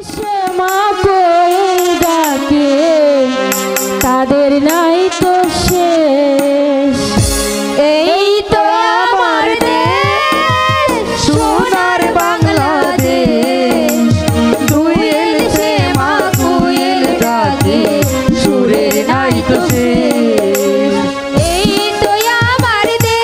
সে মা কোয়েল ডাকে তাদের নাই তো শেষ। এই তো আমার দেশ সোনার বাংলাদেশ, দোয়েল সে মা কোয়েল ডাকে সুরের নাই তো শেষ। এই তো আমার দেশ।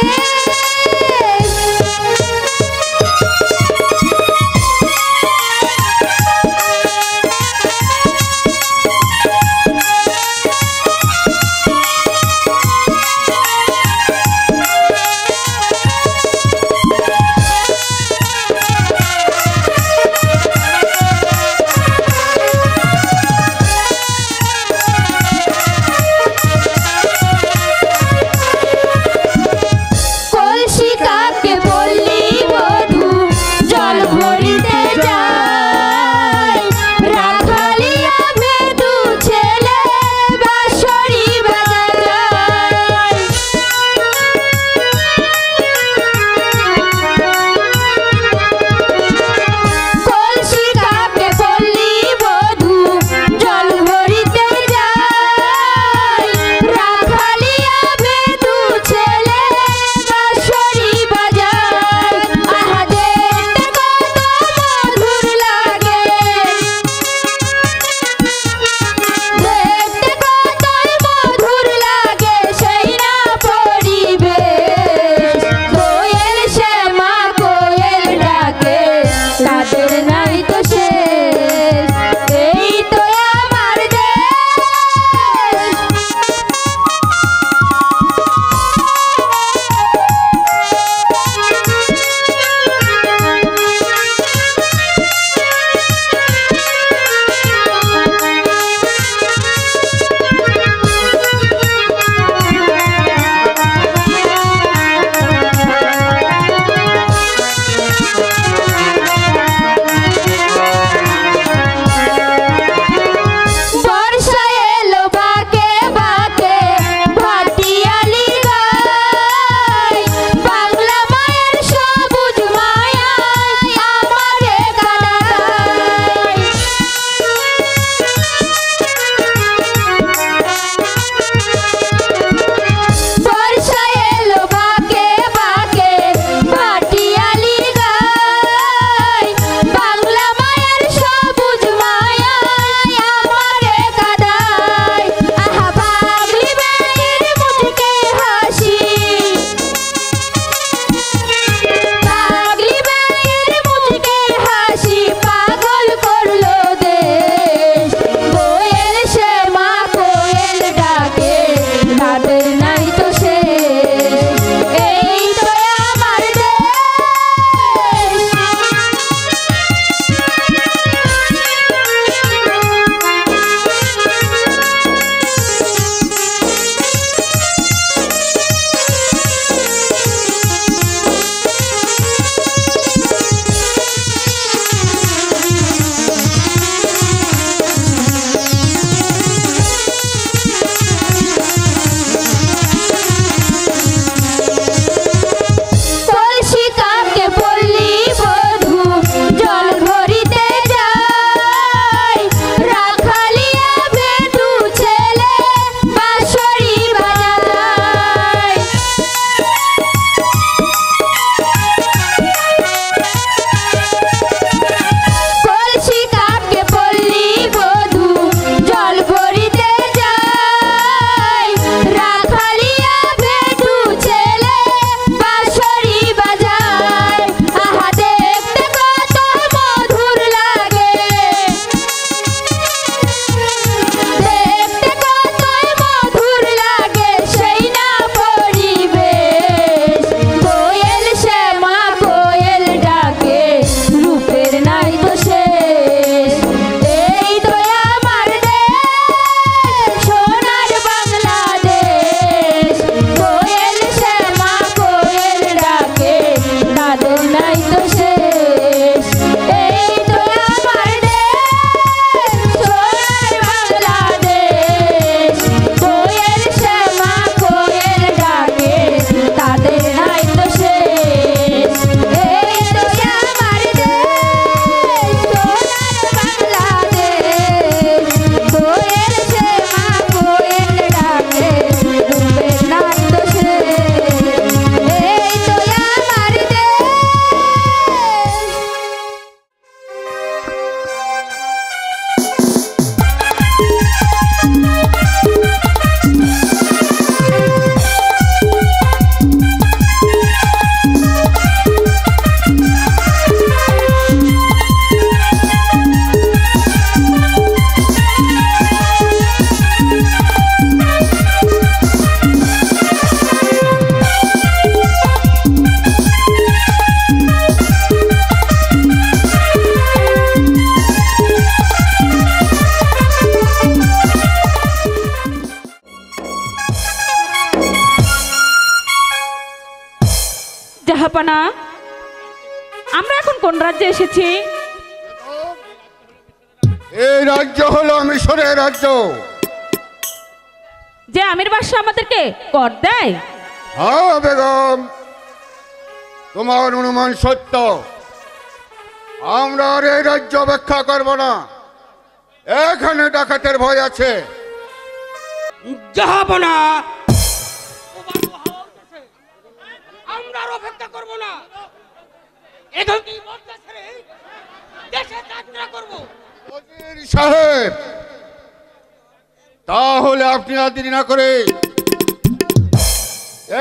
জাহাপনা, আমরা এখন কোন রাজ্যে এসেছি? এই রাজ্য হলো মিশরের রাজ্য। যে আমির বাদশা আমাদেরকে কর দেয়? হ্যাঁ বেগম, তোমার অনুমান সত্য। আমরা আর এই রাজ্য অপেক্ষা করব না, এখানে ডাকাতের ভয় আছে। জাহাপনা, আমরা আর অপেক্ষা করব না, এখনই মক্কা ছেড়ে দেশে যাত্রা করব। ওজির সাহেব, তাহলে আপনি আর দেরি না করে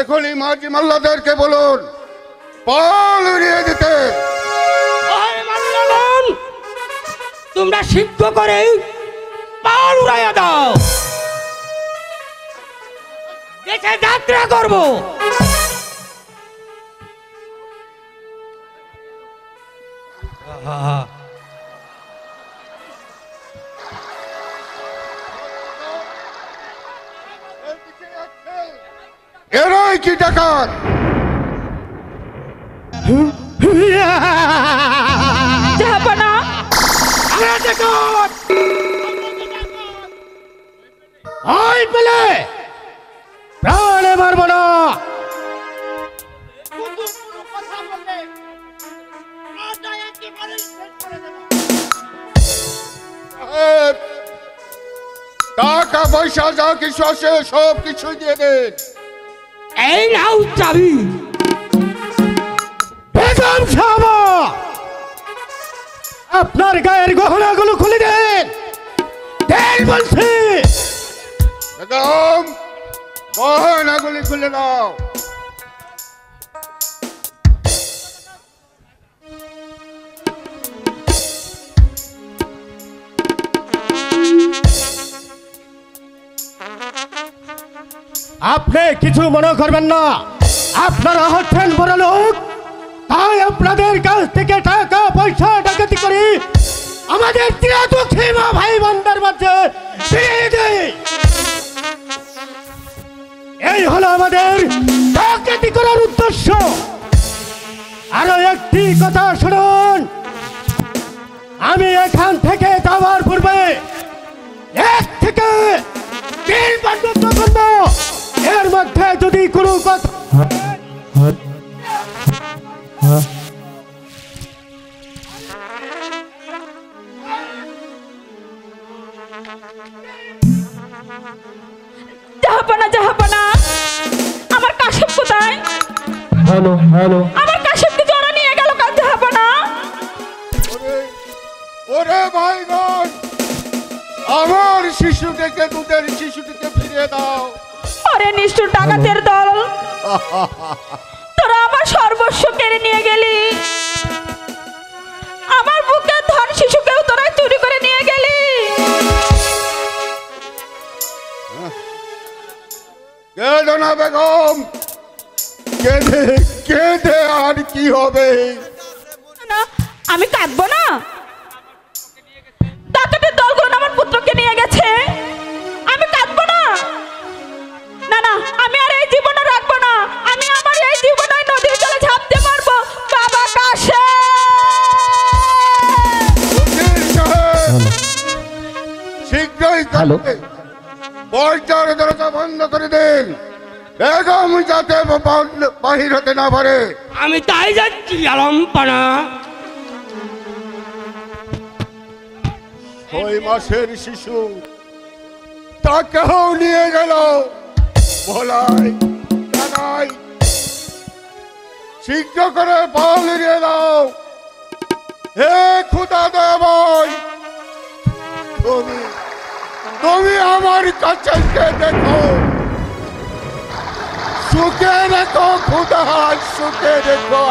এখনই মাঝি মাল্লাদেরকে বলুন পাল উড়িয়ে দিতে। আরে মাল্লাগণ, তোমরা শীঘ্র করে পাল উড়াইয়া দাও, দেশে যাত্রা করব। এরাই কি ডাকাত? জাহাপনা, আমরা ডাকাত। ওই পেলে প্রাণে মারব না। সাহেব, টাকা পয়সা যা কিছু আছে সব কিছু দিয়ে দেন। এই নাও চাবি। বেগম সাহেব, আপনার গায়ের গহনাগুলো খুলে দেন, দেন বলছি। বেগম, গহনাগুলি খুলে নাও। আপনি কিছু মনে করবেন না, আপনারা হচ্ছেন বড় লোক, তাই আপনাদের কাছ থেকে টাকা পয়সা ডাকাতি করে আমাদের চিরাদুঃখী মা ভাই বোনদের মাঝে ফিরিয়ে দেই। এই হলো আমাদের ডাকাতি করার উদ্দেশ্য। আরো একটি কথা শুনুন, আমি এখান থেকে যাওয়ার পূর্বে 1 থেকে 3 পর্যন্ত করব। এর মধ্যে যদি কোনো কথা জাহাপনা, জাহাপনা, আমার কাশেম কোথায়? হ্যালো হ্যালো, আমার কাশেমকে জড়ো নিয়ে গেল কাল জাহাপনা। ওরে ভাইগণ, আমার শিশুটিকে, দুধের শিশুটিকে ফিরিয়ে দাও। আরে নিষ্ঠুর ডাকাতের দল, তোরা আমার সর্বস্ব কেড়ে নিয়ে গেলি, আমার বুকের ধন শিশুকেও তোরা চুরি করে নিয়ে গেলি। কেঁদো না বেগম, কেঁদে কেঁদে আর কি হবে? না, আমি কাঁদবো না। ডাকাতের দলগুলো আমার পুত্রকে নিয়ে গেছে, আমি কাঁদবো না। না না, আমি আর এই জীবনে রাখবো না, আমি আমার এই জীবনে নদীর জলে ঝাঁপ দিয়ে মারবো। বাবা কাশেম, উজির সাহেব, শীঘ্রই বর্জার দরজা বন্ধ করে দিন, বেগম যাতে বাহির হতে না পারে। আমি তাই যাচ্ছি আলম্পানা। 6 মাসের শিশু তাকেও নিয়ে গেল ভোলাই কানাই। শীঘ্র করে পাল নিয়ে দাও। হে খুদা দেবই, তুমি তুমি আমার কাছে দেখো, সুখে দেখো খুদা, সুখে দেখো।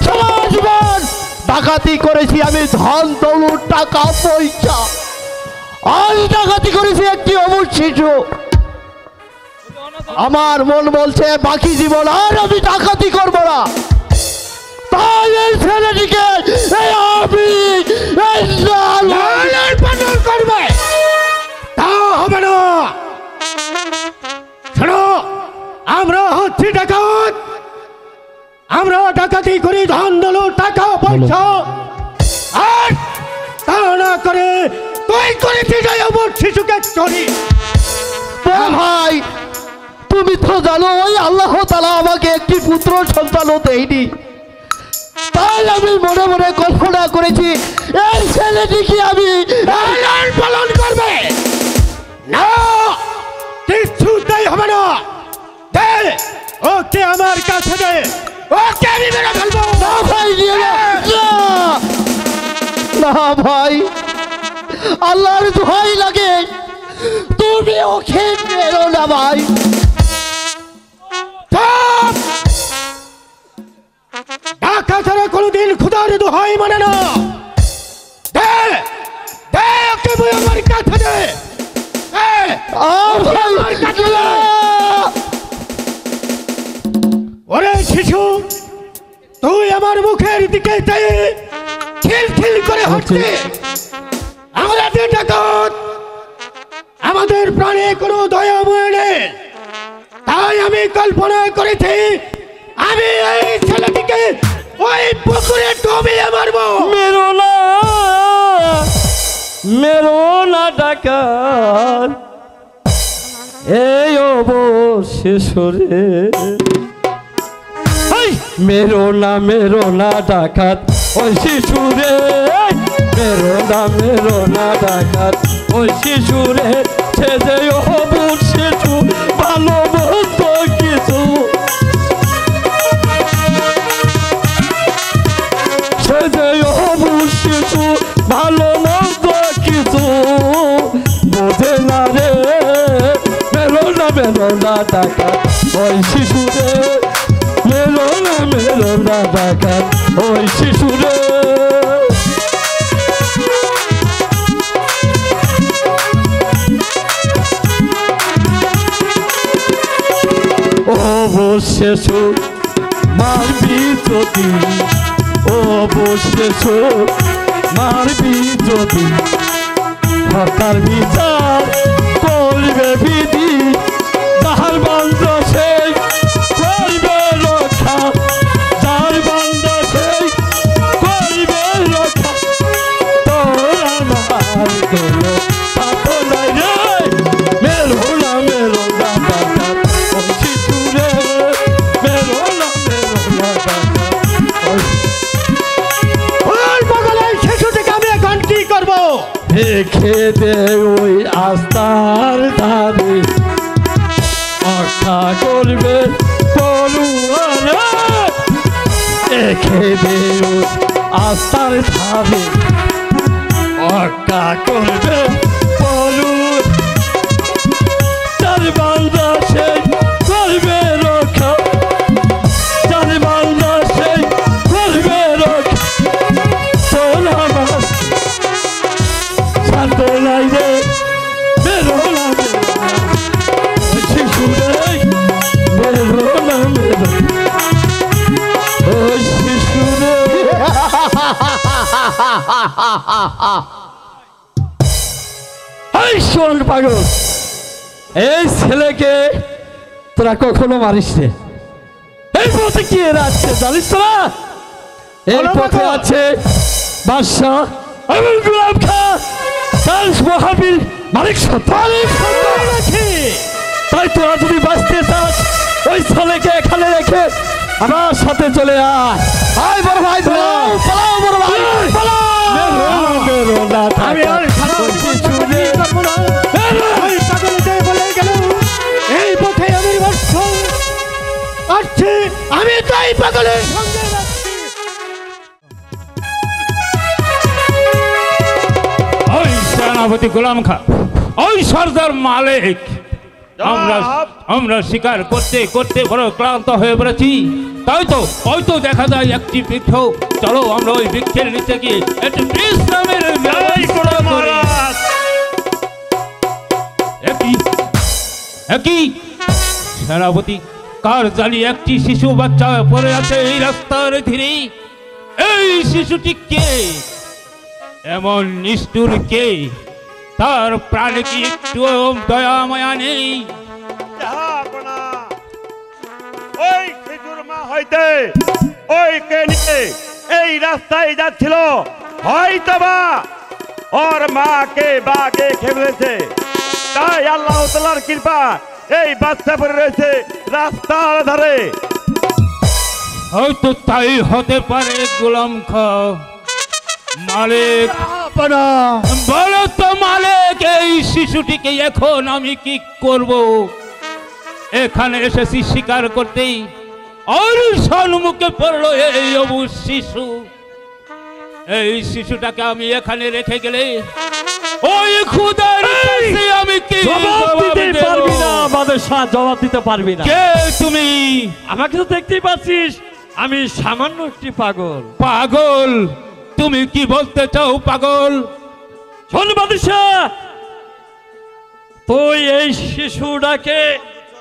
সারা জীবন ডাকাতি করেছি আমি, ধন দৌলত টাকা পয়সা, আজ ডাকাতি করেছি একটি অবুঝ শিশু। আমার মন বলছে বাকি জীবন আর আমি ডাকাতি করবো না। তাই এই ছেলেটিকে আমি করবে তা হবে না। আমরা ডাকাতি করি ধন দৌলত টাকা পয়সা, আর তা না করে তুই করেছিস এই অবুঝ শিশুকে চুরি। বড় ভাই, তুমি তো জানো ওই আল্লাহ তাআলা আমাকে একটি পুত্র সন্তানও দেয়নি, তাই আমি মনে মনে কল্পনা করেছি এই ছেলেটিকে আমি লালন পালন করবে। না, কিছুতেই হবে না। দে, ওকে আমার কাছে দে, ওকে আমি মেরে ফেলবো। না ভাই, নিয়ে না। না ভাই, আল্লাহর দোহাই লাগে, তুমি ওকে মেরো না ভাই। চুপ! টাকা ছাড়া কোনোদিন খোদার দোহাই মানে না। দে, দে, ওকে তুই আমার কাছে দে। দে, ওকে আমার কাছে দে। ওরে শিশু, তুই আমার মুখের দিকে চেয়ে খিলখিল করে হাঁটছে। আমরা যে ডাকাত, আমাদের প্রাণে কোনো দয়া ময় নেই, তাই আমি কল্পনা করেছি আমি এই ছেলেটিকে ওই পুকুরে ডুবিয়ে মারবো। মেরো না ডাকাত এই অবশেষে, মেরো না ডাকাত ওই শিশুরে, মেরো না ডাকাত ওই শিশুরে, সে যে অবুঝ শিশু ভালো মন্দ কিছু, সে যে অবুঝ শিশু ভালো মন্দ কিছু বোঝে না রে। মেরো না ডাকাত ওই শিশুরে, মেরো না ডাকাত ওই শিশুরে। অবশেষে মারবি যদি, অবশেষে মারবি যদি, হতার বিচার করবে বিধি, যার বান্ধ সেই করবে রক্ষা, যার বান্ধ সেই করবে রক্ষা। তোর আমার কোনো সাথে নাই রে, মেরো না ডাকাত ওই শিশুরে, মেরো না ডাকাত ওই। ওর বগলে শিশুটিকে আমি এখন কি করবো? রেখে দে ওই আস্তার ধারে, অর্থা করবে তরুয়ারে, রেখে দে ওই আস্তার ধারে, অর্থা করবে তরু, তার বান্দা সেই করবে রক্ষা, তার বান্দা সেই করবে রক্ষা। তোর আমার শান্ত নাই রে, মেরো না ওই শিশুরে, মেরো না ওই শিশুরে। এই শোন পাগল, এই ছেলেকে তোরা কখনো মারিস নে। এই পথে কি আছে জানিস না? এই পথে আছে বাদশাহ এবং গোলাম খাঁ, তার মহাবীর মালিক সন্তান। তাই তোরা যদি বাঁচতে চাস ওই ছেলেকে এখানে রেখে আমার সাথে চলে আয়। আয় বড় ভাই, পালাও পালাও বড় ভাই, পালাও। আমি আর সারা কিছু নেই করবো না। ওই পাগল যে বলে গেল এই পথে আমি আসছি, আমি তাই পাগলের সঙ্গে যাচ্ছি। ওই সেনাপতি গোলাম খাঁ, ওই সর্দার মালিক, আমরা শিকার করতে করতে বড় ক্লান্ত হয়ে পড়েছি। তাই তো ওই তো দেখা যায় একটি বৃক্ষ, চলো আমরা ওই বৃক্ষের নিচে গিয়ে একটি বিশ্রামের ব্যবস্থা করি। একই সেনাপতি, কার জানি একটি শিশু বাচ্চা পড়ে আছে এই রাস্তার ধারে। এই শিশুটি কে? এমন নিষ্ঠুর কে? তার প্রাণে কি একটু দয়া মায়া নেই? ওই শিশুর মা হইতে ওইকে নিয়ে এই রাস্তায় যাচ্ছিল, হয়তোবা ওর মাকে বাগে খেয়ে ফেলেছে। তাই আল্লাহ তাআলার কৃপা এই বাচ্চা পড়ে রয়েছে রাস্তার ধারে। হয়তো তাই হতে পারে গোলাম খা। মালিক, বলো তো মালিক, এই শিশুটিকে এখন আমি কি করব? এখানে এসেছি শিকার করতেই, আর সম্মুখে পড়লো এই অবুঝ শিশু। এই শিশুটাকে আমি এখানে রেখে গেলে ওই খুদার কাছে আমি কি জবাব দিতে পারবি না বাদশাহ, জবাব দিতে পারবি না। কে তুমি? আমাকে তো দেখতেই পাচ্ছিস, আমি সামান্য একটি পাগল। পাগল? তুমি কি বলতে চাও পাগল? শোন বাদশাহ, তুই এই শিশুটাকে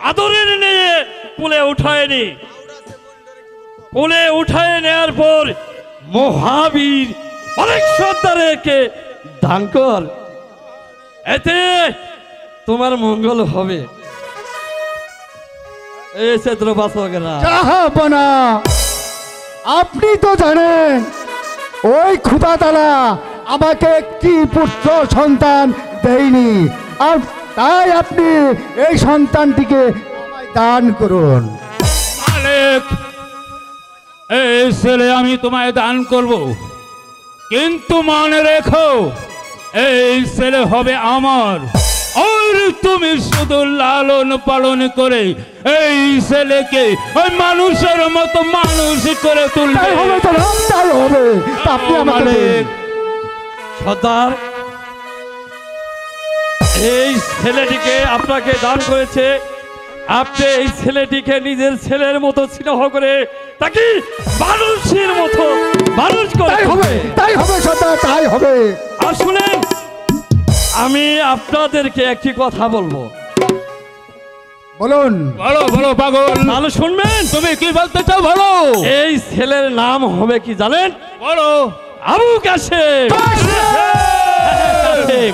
আদরে নিয়ে কোলে উঠায় নি। কোলে উঠায় নেওয়ার পর মহাবীর অনেক সর্দারকে দান কর, এতে তোমার মঙ্গল হবে। এই ক্ষেত্রবাসকেরা, জাহাপনা, আপনি তো জানেন ওই খুদা তাআলা আমাকে একটি পুত্র সন্তান দেয়নি, আর তাই আপনি এই সন্তানটিকে আমায় দান করুন। মালিক, এই ছেলে আমি তোমায় দান করব, কিন্তু মনে রেখো এই ছেলে হবে আমার, আর তুমি শুধু লালন পালন করে এই ছেলেকে ওই মানুষের মতো মানুষ করে তুলবে। তাই হবে জনাব, তাই হবে। তা আপনি আমাকে দিন। সর্দার, এই ছেলেটিকে আপনাকে দান করেছে, আপনি এই ছেলেটিকে নিজের ছেলের মতো স্নেহ করে তাকে মানুষের মতো মানুষ করে তাই হবে, তাই হবে সর্দার, তাই হবে। আর শুনেন, আমি আপনাদেরকে একটি কথা বলবো। বলুন। বলো বলো পাগল, তাহলে শুনবেন। তুমি কি বলতে চাও বলো। এই ছেলের নাম হবে কি জানেন? বলো। আবু কাসেম। কাসেম।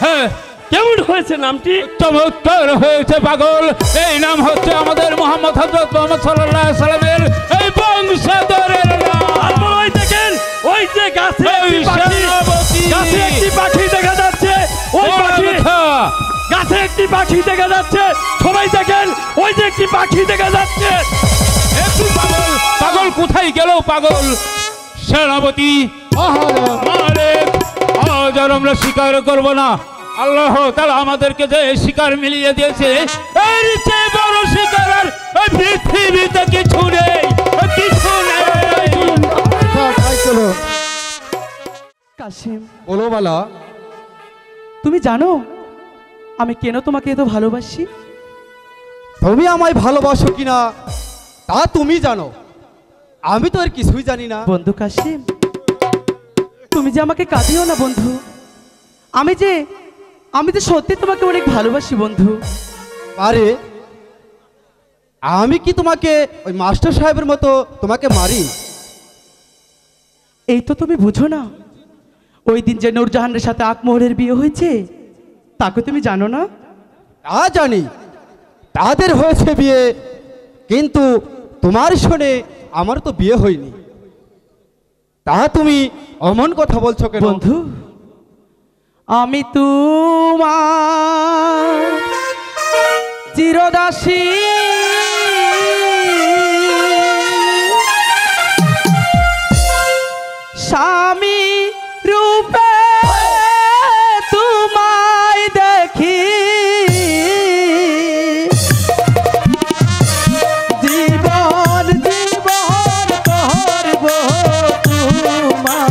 হ্যাঁ, কেমন হয়েছে নামটি? চমৎকার হয়েছে পাগল। এই নাম হচ্ছে আমাদের মোহাম্মদ হযরত মুহাম্মদ সাল্লাল্লাহু আলাইহি সাল্লামের এই বংশধরের নাম। তারপর ওই দেখেন, ওই যে গাছে ওই একটি পাখি, সেনাপতি। গাছে একটি পাখি দেখা যাচ্ছে। ওই পাখি, গাছে একটি পাখি দেখা যাচ্ছে। সবাই দেখেন, ওই যে একটি পাখি দেখা যাচ্ছে। একটু পাগল, পাগল কোথায় গেল পাগল? সেনাপতি, মালিক, আজ আর আমরা শিকার করব না। আল্লাহ তাআলা আমাদেরকে যে শিকার মিলিয়ে দিয়েছে, এর চেয়ে বড় শিকার আর এই পৃথিবীতে কিছু নেই, কিছু নেই। কাশিম, বলো বালা। তুমি জানো আমি কেন তোমাকে এত ভালোবাসি? তুমি আমায় ভালোবাসো কিনা তা তুমি জানো, আমি তো আর কিছুই জানি না। বন্ধু কাশিম, তুমি যে আমাকে কাঁদিও না বন্ধু। আমি যে সত্যি তোমাকে অনেক ভালোবাসি বন্ধু। আরে আমি কি তোমাকে ওই মাস্টার সাহেবের মতো তোমাকে মারি? এই তো তুমি বুঝো না, ওই দিন যে নূরজাহানের সাথে আকমোহরের বিয়ে হয়েছে, তাকে তুমি জানো না? তা জানি, তাদের হয়েছে বিয়ে, কিন্তু তোমার শুনে আমার তো বিয়ে হয়নি। তা তুমি অমন কথা বলছো কেন? বন্ধু, আমি তোমার চিরদাসী, স্বামী রূপে তোমায় দেখি, জীবন জীবন করব তোমার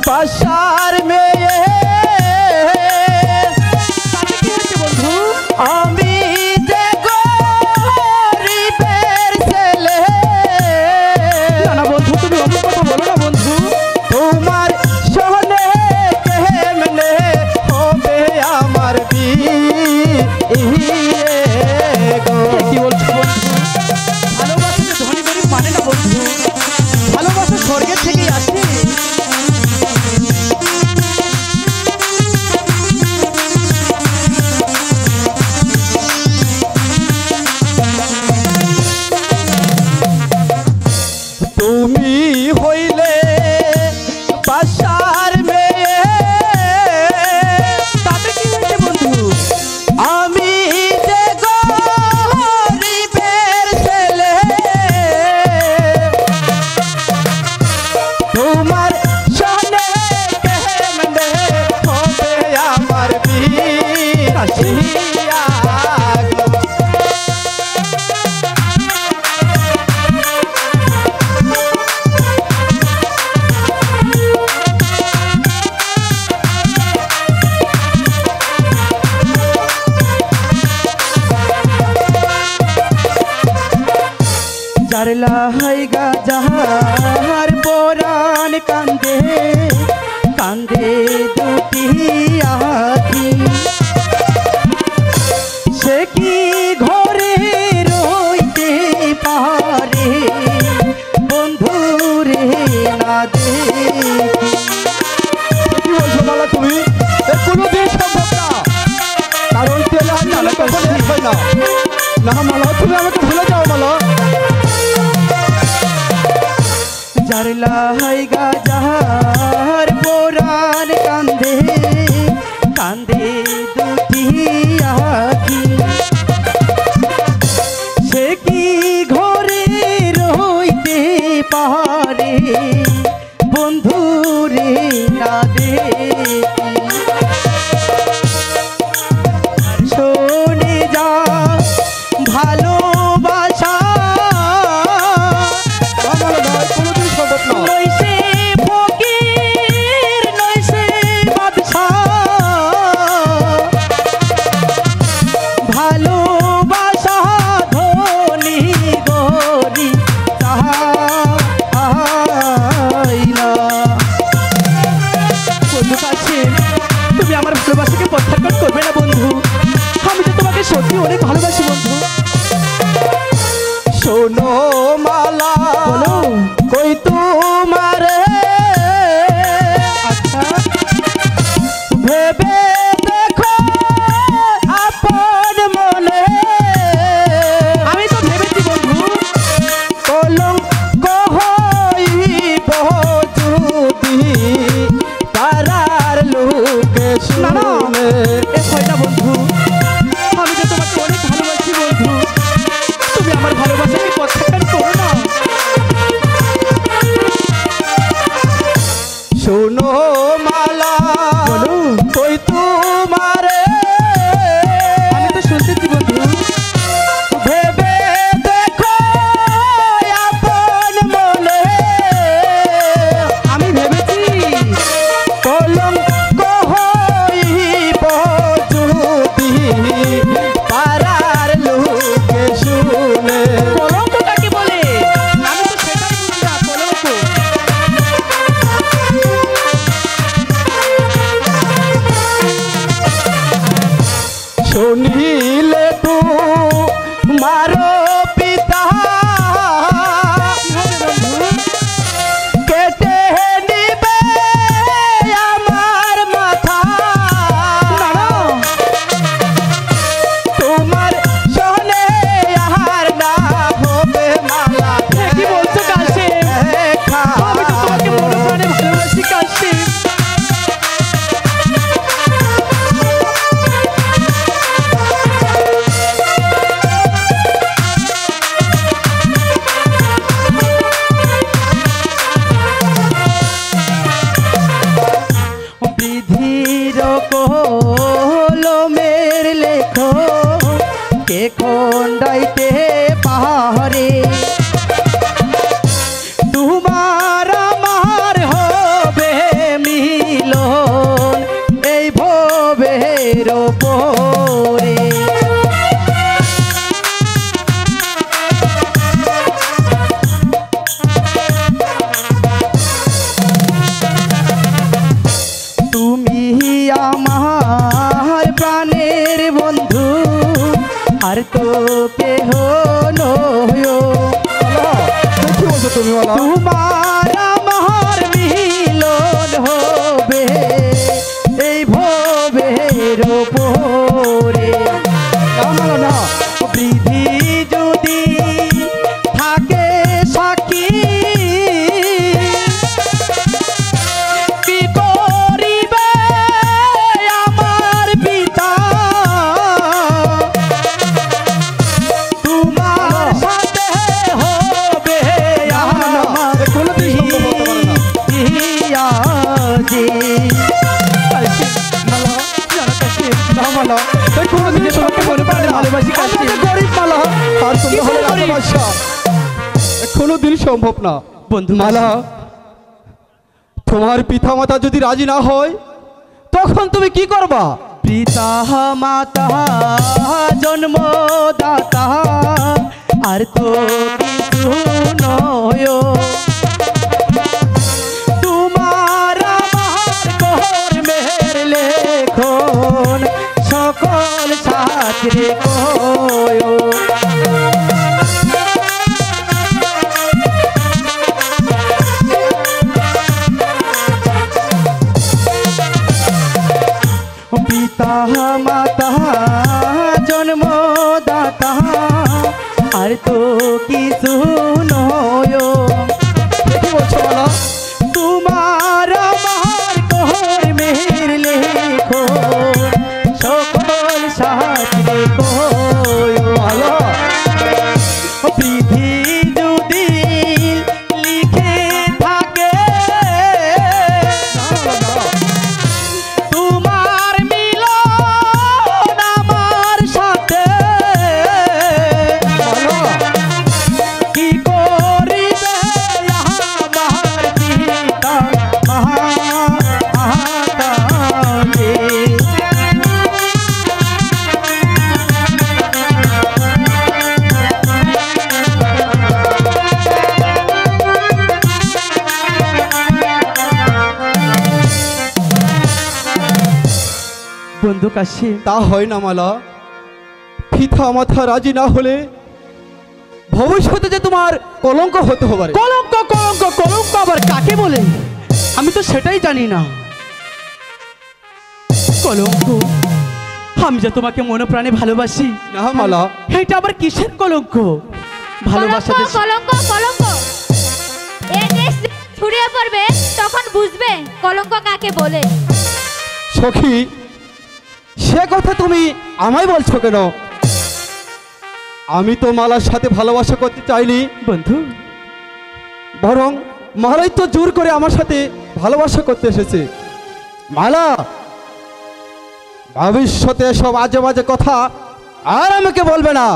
বাসার মেয়ে তাতে কি হয়েছে বন্ধু? আমি যে গরিবের ছেলে। না না বন্ধু, তুমি অমন কথা বলো না বন্ধু। তোমার সহনে কেমনে হবে আমার বিয়ে গো। কি বলছো বন্ধু? ভালোবাসা যে ধনী গরিব মানে না বন্ধু, ভালোবাসা স্বর্গের থেকেই আসে। তুমি হইলে বাসার মেয়ে, তাতে কি হয়েছে বন্ধু? আমি যে গরিবের ছেলে। তোমার সনে কেমনে হবে আমার বিয়ে গো। যার লাই গাজার পরাণ কান্দে কান্দে দুটি আখি, সে কি ঘরে রইতে পারে বন্ধুরে না দেখি। কি বলছো মালা তুমি? এর কোনোদিন সম্ভব না, কারণ তেলে আর নালে কখনো এক হয় না। না মালা, তুমি আমাকে ভুলে যাও মালা। যার লাই গাজার পরাণ কান্দে কান্দে দুটি আখি, সে কি ঘরে রইতে পারে বন্ধুরে না দেখি। শোনে যা ভালোবাসা আমার নয়, কোনোদিন সম্ভব না। নয় সে ফকির নয় সে বাদশাহ, ভালোবাসা ধনী গরিব তাহাই না। বন্ধু কাছেম, তুমি আমার ভালোবাসাকে প্রত্যাখ্যান করবে না বন্ধু, আমি তো তোমাকে সত্যি অনেক ভালোবাসি বন্ধু। শোনো মালা, বলো। কই তোমারে আচ্ছা, ভেবে দেখো আপন মনে। আমি তো ভেবেছি বন্ধু, কলঙ্ক হইব যদি পাড়ার লোকে না না, শুনে। এ হয় না বন্ধু, আমি তো তোমাকে অনেক ভালোবাসি বন্ধু, তুমি আমার ভালোবাসাকে প্রত্যাখ্যান করো না। শোনো মালা, বলো। কই তোমারে আমি তো শুনতেছি বন্ধু, ভেবে দেখো আপন মনে। আমি ভেবেছি কলঙ্ক হইব যদি পাড়ার লোকে শুনে। কলঙ্ক কাকে বলে, আমি তো সেটাই বুঝি না, কলঙ্ক। ওপরে। তুমি আমার প্রাণের বন্ধু, আর তো কেহ নয়। কি বলছো তুমি? তোমার আমার মিলন হবে এই ভবের ওপরে। না বিধি যদি থাকে সাক্ষী, কি করিবে আমার পিতা? তোমার সাথে হবে আমার বিয়াজি। কোনোদিন সম্ভব না বন্ধু মালা। তোমার পিতা মাতা যদি রাজি না হয় তখন তুমি কি করবা? পিতা মাতা জন্মদাতা আর তো কিছু নয়। তোমার আমার কর্মের লেখন সকল সাথে কয়। পিতা মাতা জন্মদাতা আর তো কিছু নয়। কি বলছো মালা? তোমার আমার কর্মের লেখন সকল সাথে কয়। বিধি যদি লিখে থাকে তোমার মিলন আমার সাথে, কি করিবে আমার পিতা মাতাকে? বন্ধু কাশি, তা হয় না মালা। পিতা মাতা রাজি না হলে ভবিষ্যতে যে তোমার কলঙ্ক হতে হবে। কলঙ্ক কলঙ্ক কলঙ্ক আবার কাকে বলে? আমি তো সেটাই জানি না। কলঙ্ক? আমি যে তোমাকে মনে প্রাণে ভালোবাসি। না মালা, এটা আবার কিসের কলঙ্ক? ভালোবাসা কলঙ্ক কলঙ্ক কলঙ্ক, এই দেশ ছড়িয়ে পড়বে তখন বুঝবে কলঙ্ক কাকে বলে। সখী, সে কথা তুমি আমায় বলছো কেন? আমি তো মালার সাথে ভালোবাসা করতে চাইনি বন্ধু। বরং মালাই তো জোর করে আমার সাথে ভালোবাসা করতে এসেছে। মালা, ভবিষ্যতে সব আজে বাজে কথা আর আমাকে বলবে না।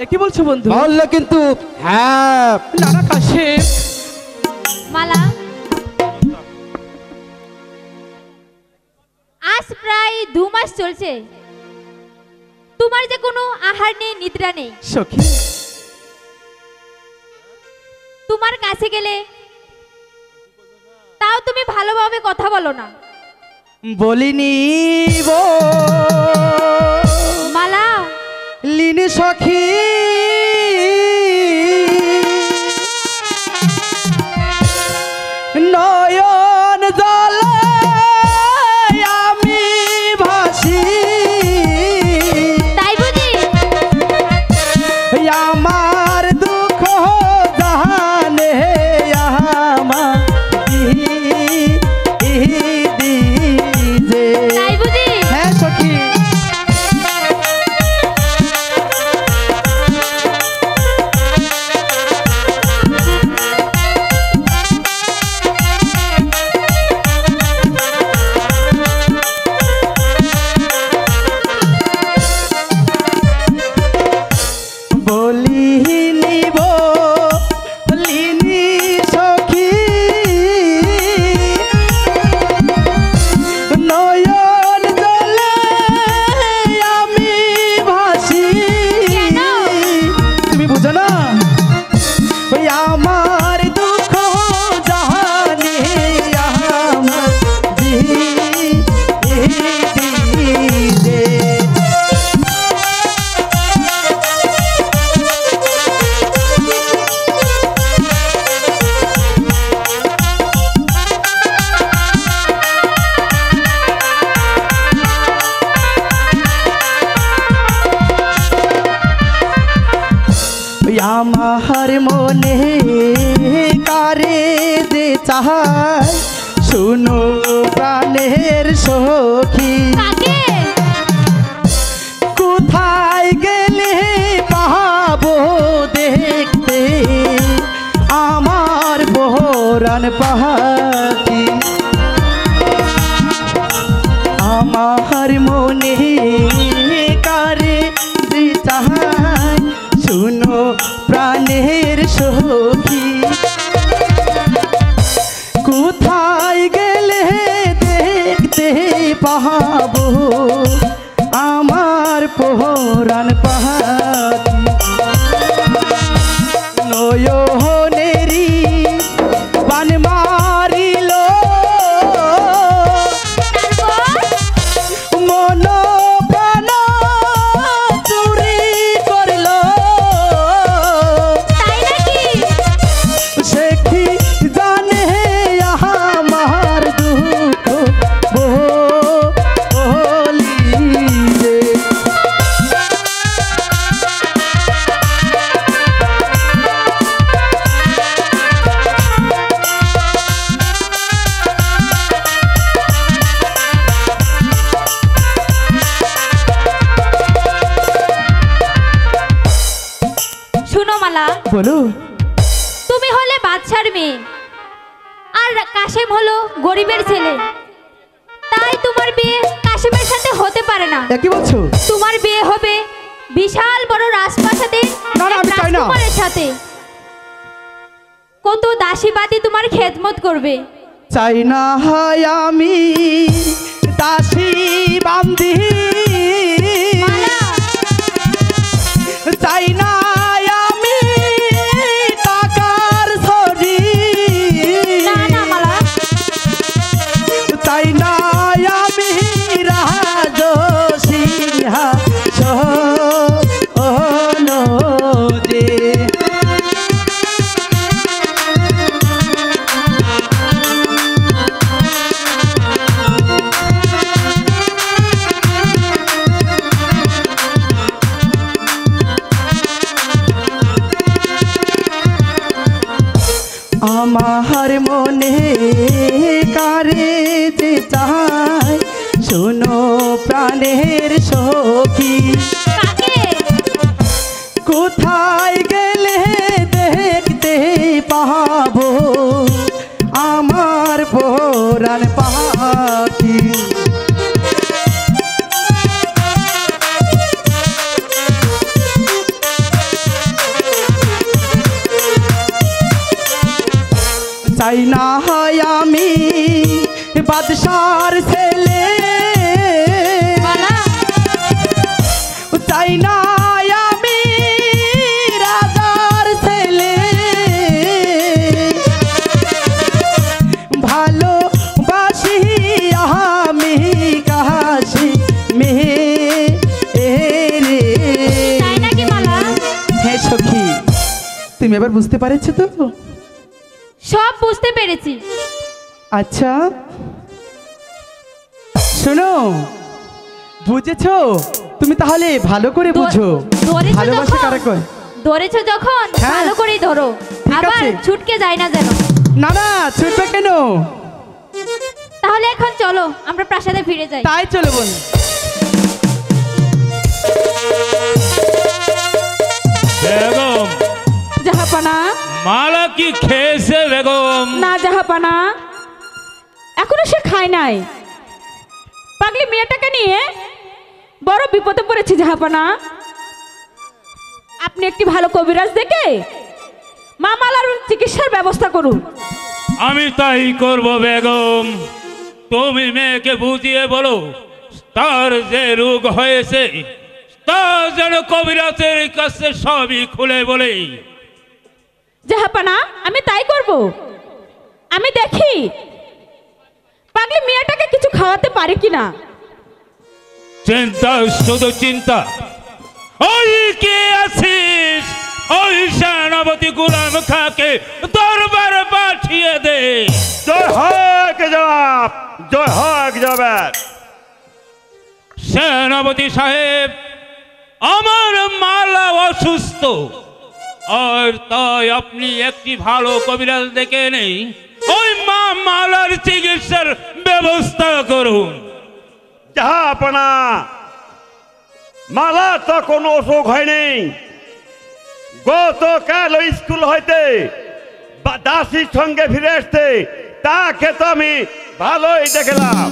কি বলছো বন্ধু? বললে কিন্তু হ্যাঁ। না কাশিম। মালা, আজ প্রায় 2 মাস চলছে তোমার যে কোনো আহার নেই, নিদ্রা নেই। সখী, তোমার কাছে গেলে তাও তুমি ভালোভাবে কথা বলো না। বলিনি মালা, লিনি সখী, নয়ন জলে আমি ভাসি। তাই বুঝি? আমার দুঃখ জানে আমার দিজে। তাই বুঝি? হ্যাঁ সখী। আমার মনে কারে যে চাহাই শুনো প্রাণের সখী কাকে? কোথায় গেলে পাবো দেখতে আমার বহরান পাহাড়ি আমার মনে কারে যে চাহাই শুনো প্রাণের সখী কোথায় গেলে দেখতে পাবো আমার পহরান পাহাড়ি নয়নেরি বান মারিল মন প্রাণ চুরি করল তাই নাকি? সে কি জানে আমার দুঃখ বলিলে শুনো মালা, বলো তুমি হলে বাদশার মেয়ে আর কাশেম হলো গরিবের ছেলে, তাই তোমার বিয়ে কাশেমের সাথে হতে পারে না। কি বলছো? তোমার বিয়ে হবে বিশাল বড় রাজপ্রাসাদে না, না, আমি চাই না। রাজকুমারের সাথে। কত দাসীবাদী তোমার খেদমত করবে। চাই না হয় আমি দাসী বান্দি মালা, চাই না আমি টাকার ছড়ি না না মালা, চাই না আমি রাজসিংহাসন যে আমার মনে কারে যে চাই শোনো প্রাণের সখী কাকে? কোথায় গেলে দেখতে পাবো আমার পরাণ পাখি চাই না হয় আমি বাদশার ছেলে মালা, চাই না আমি রাজার ছেলে ভালোবাসি আমি কাশি মেয়ে রে তাই নাকি মালা? হ্যাঁ সখী তুমি এবার বুঝতে পারছো তো? সব বুঝতে পেরেছি। আচ্ছা শোনো, বুঝেছো? তুমি তাহলে ভালো করে বুঝো ধরেছো ভালোবাসা যখন- কারা কয়। ধরেছো যখন হ্যাঁ। ভালো করেই ধরো, ঠিক আবার আছে। ছুটকে যায় না যেন। না না ছুটবে কেন? তাহলে এখন চলো আমরা প্রাসাদে ফিরে যাই। তাই চলো বোন। বেগম, জাহাপানা, মালা কি খেয়েছে বেগম? না জাহাপানা, এখনো সে খায় নাই। পাগলি মেয়েটাকে নিয়ে বড় বিপদে পড়েছি জাহাপানা। আপনি একটি ভালো কবিরাজ দেখে মা মালার চিকিৎসার ব্যবস্থা করুন। আমি তাই করব বেগম। তুমি মেয়েকে বুঝিয়ে বলো তার যে রোগ হয়েছে তা যেন কবিরাজের কাছে সবই খুলে বলে। জাহাপানা, আমি তাই করব। আমি দেখি পাগলি মেয়েটাকে কিছু খাওয়াতে পারি কিনা। চিন্তা, শুধু চিন্তা। ওই কে আছিস? ওই সেনাপতি গোলাম খাকে দরবার পাঠিয়ে দে। জয় হোক জবাব, জয় হোক জবাব। সেনাপতি সাহেব, আমার মালা অসুস্থ, আর তাই আপনি একটি ভালো কবিরাজ ডেকে নেই ওই মা মালার চিকিৎসার ব্যবস্থা করুন। জাহাপনা, মালা তো কোনো অসুখ হয়নি। গতকাল ওই স্কুল হইতে দাসীর সঙ্গে ফিরে আসতে তাকে তো আমি ভালোই দেখলাম।